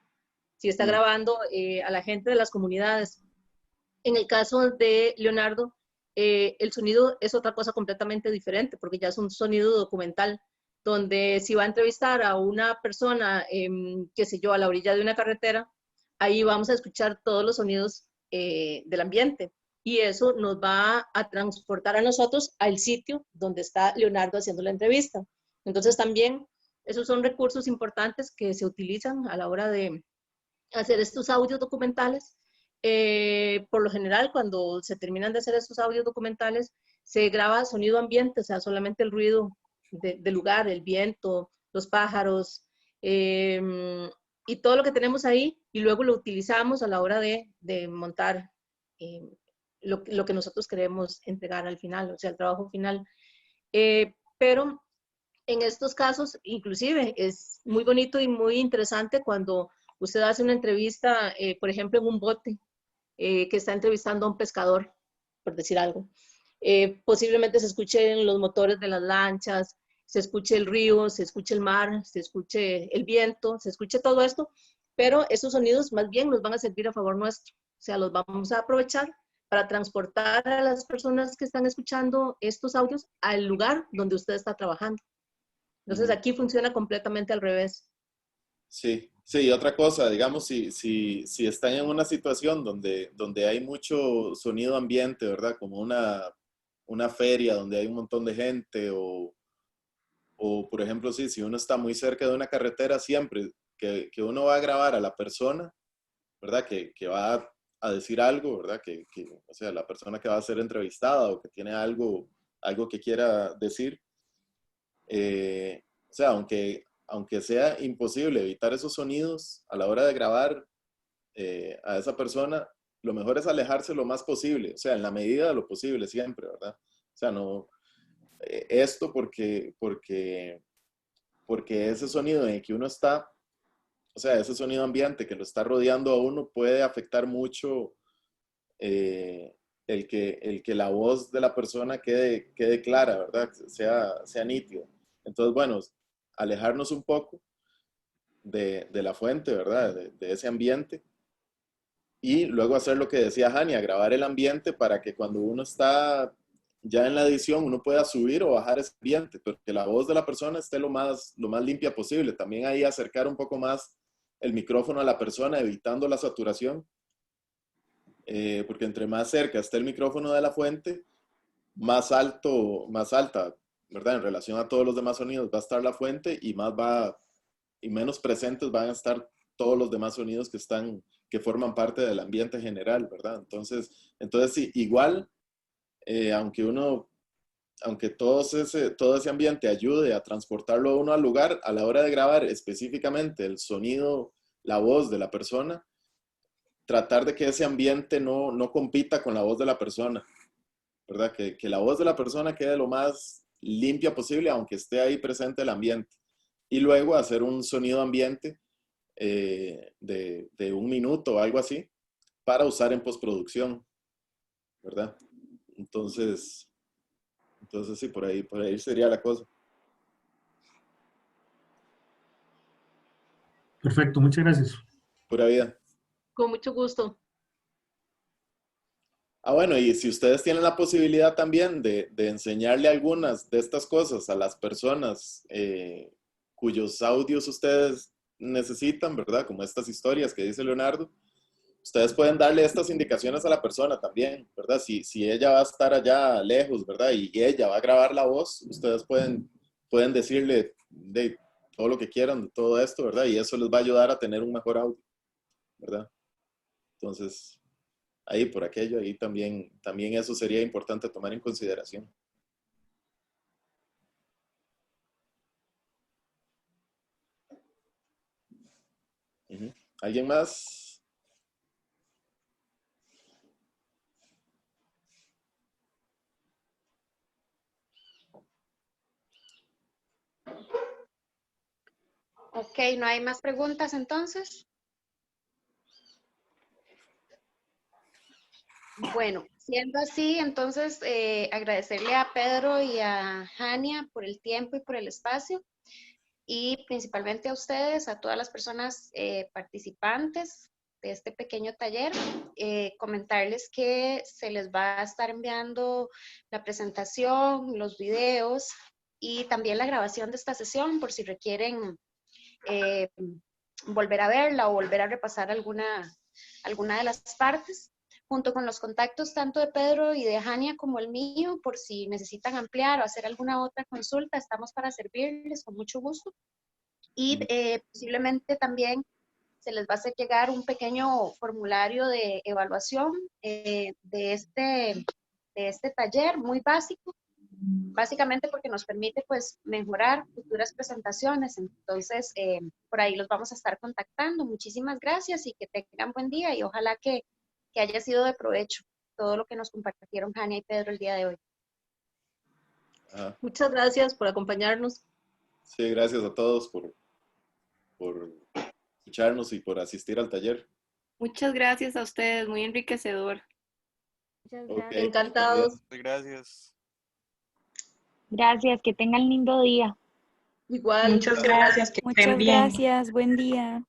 si está grabando a la gente de las comunidades. En el caso de Leonardo, el sonido es otra cosa completamente diferente, porque ya es un sonido documental, donde si va a entrevistar a una persona, qué sé yo, a la orilla de una carretera, ahí vamos a escuchar todos los sonidos del ambiente. Y eso nos va a transportar a nosotros al sitio donde está Leonardo haciendo la entrevista. Entonces también esos son recursos importantes que se utilizan a la hora de hacer estos audios documentales. Por lo general, cuando se terminan de hacer estos audios documentales, se graba sonido ambiente, o sea, solamente el ruido del lugar, el viento, los pájaros, y todo lo que tenemos ahí, y luego lo utilizamos a la hora de montar lo que nosotros queremos entregar al final, o sea, el trabajo final. Pero en estos casos, inclusive, es muy bonito y muy interesante cuando usted hace una entrevista, por ejemplo, en un bote, que está entrevistando a un pescador, por decir algo. Posiblemente se escuchen los motores de las lanchas, se escuche el río, se escuche el mar, se escuche el viento, se escuche todo esto, pero esos sonidos más bien nos van a servir a favor nuestro. O sea, los vamos a aprovechar para transportar a las personas que están escuchando estos audios al lugar donde usted está trabajando. Entonces aquí funciona completamente al revés. sí, sí, y otra cosa, digamos, si están en una situación donde hay mucho sonido ambiente, ¿verdad? Como una feria donde hay un montón de gente o por ejemplo, sí, si uno está muy cerca de una carretera, siempre que uno va a grabar a la persona, ¿verdad? Que va a decir algo, ¿verdad? O sea, la persona que va a ser entrevistada o que tiene algo que quiera decir. O sea, aunque sea imposible evitar esos sonidos a la hora de grabar a esa persona, lo mejor es alejarse lo más posible, o sea, en la medida de lo posible siempre, ¿verdad? O sea, no, esto porque ese sonido en el que uno está, o sea, ese sonido ambiente que lo está rodeando a uno puede afectar mucho el que la voz de la persona quede clara, ¿verdad? Sea nítida. Entonces, bueno, alejarnos un poco de la fuente, ¿verdad? De ese ambiente. Y luego hacer lo que decía Jania, grabar el ambiente para que cuando uno está ya en la edición uno pueda subir o bajar ese ambiente, pero que la voz de la persona esté lo más limpia posible. También ahí acercar un poco más el micrófono a la persona, evitando la saturación, porque entre más cerca esté el micrófono de la fuente, más alta, ¿verdad? En relación a todos los demás sonidos va a estar la fuente y y menos presentes van a estar todos los demás sonidos que forman parte del ambiente general, ¿verdad? Entonces sí, igual, aunque todo ese ambiente ayude a transportarlo a uno al lugar, a la hora de grabar específicamente el sonido, la voz de la persona, tratar de que ese ambiente no compita con la voz de la persona, ¿verdad? Que la voz de la persona quede lo más limpia posible, aunque esté ahí presente el ambiente. Y luego hacer un sonido ambiente de 1 minuto o algo así para usar en postproducción, ¿verdad? Entonces sí, por ahí sería la cosa. Perfecto, muchas gracias. Pura vida. Con mucho gusto. Ah, bueno, y si ustedes tienen la posibilidad también de enseñarle algunas de estas cosas a las personas cuyos audios ustedes necesitan, ¿verdad? Como estas historias que dice Leonardo, ustedes pueden darle estas indicaciones a la persona también, ¿verdad? Si ella va a estar allá lejos, ¿verdad? Y ella va a grabar la voz, ustedes pueden decirle de todo lo que quieran de todo esto, ¿verdad? Y eso les va a ayudar a tener un mejor audio, ¿verdad? Entonces, ahí por aquello, ahí también eso sería importante tomar en consideración. ¿Alguien más? Ok, ¿no hay más preguntas entonces? Bueno, siendo así, entonces agradecerle a Pedro y a Jania por el tiempo y por el espacio, y principalmente a ustedes, a todas las personas participantes de este pequeño taller, comentarles que se les va a estar enviando la presentación, los videos y también la grabación de esta sesión por si requieren volver a verla o volver a repasar alguna de las partes, junto con los contactos tanto de Pedro y de Jania como el mío, por si necesitan ampliar o hacer alguna otra consulta, estamos para servirles con mucho gusto. Y posiblemente también se les va a hacer llegar un pequeño formulario de evaluación de este taller muy básico, básicamente porque nos permite pues mejorar futuras presentaciones. Entonces, por ahí los vamos a estar contactando. Muchísimas gracias y que tengan buen día, y ojalá que haya sido de provecho todo lo que nos compartieron Jania y Pedro el día de hoy. Muchas gracias por acompañarnos. Sí, gracias a todos por escucharnos y por asistir al taller. Muchas gracias a ustedes, muy enriquecedor. Muchas Ok, gracias. Encantados. Gracias. Gracias, que tengan lindo día. Igual. Muchas gracias, que estén Muchas bien. gracias, buen día.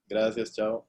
Gracias, chao.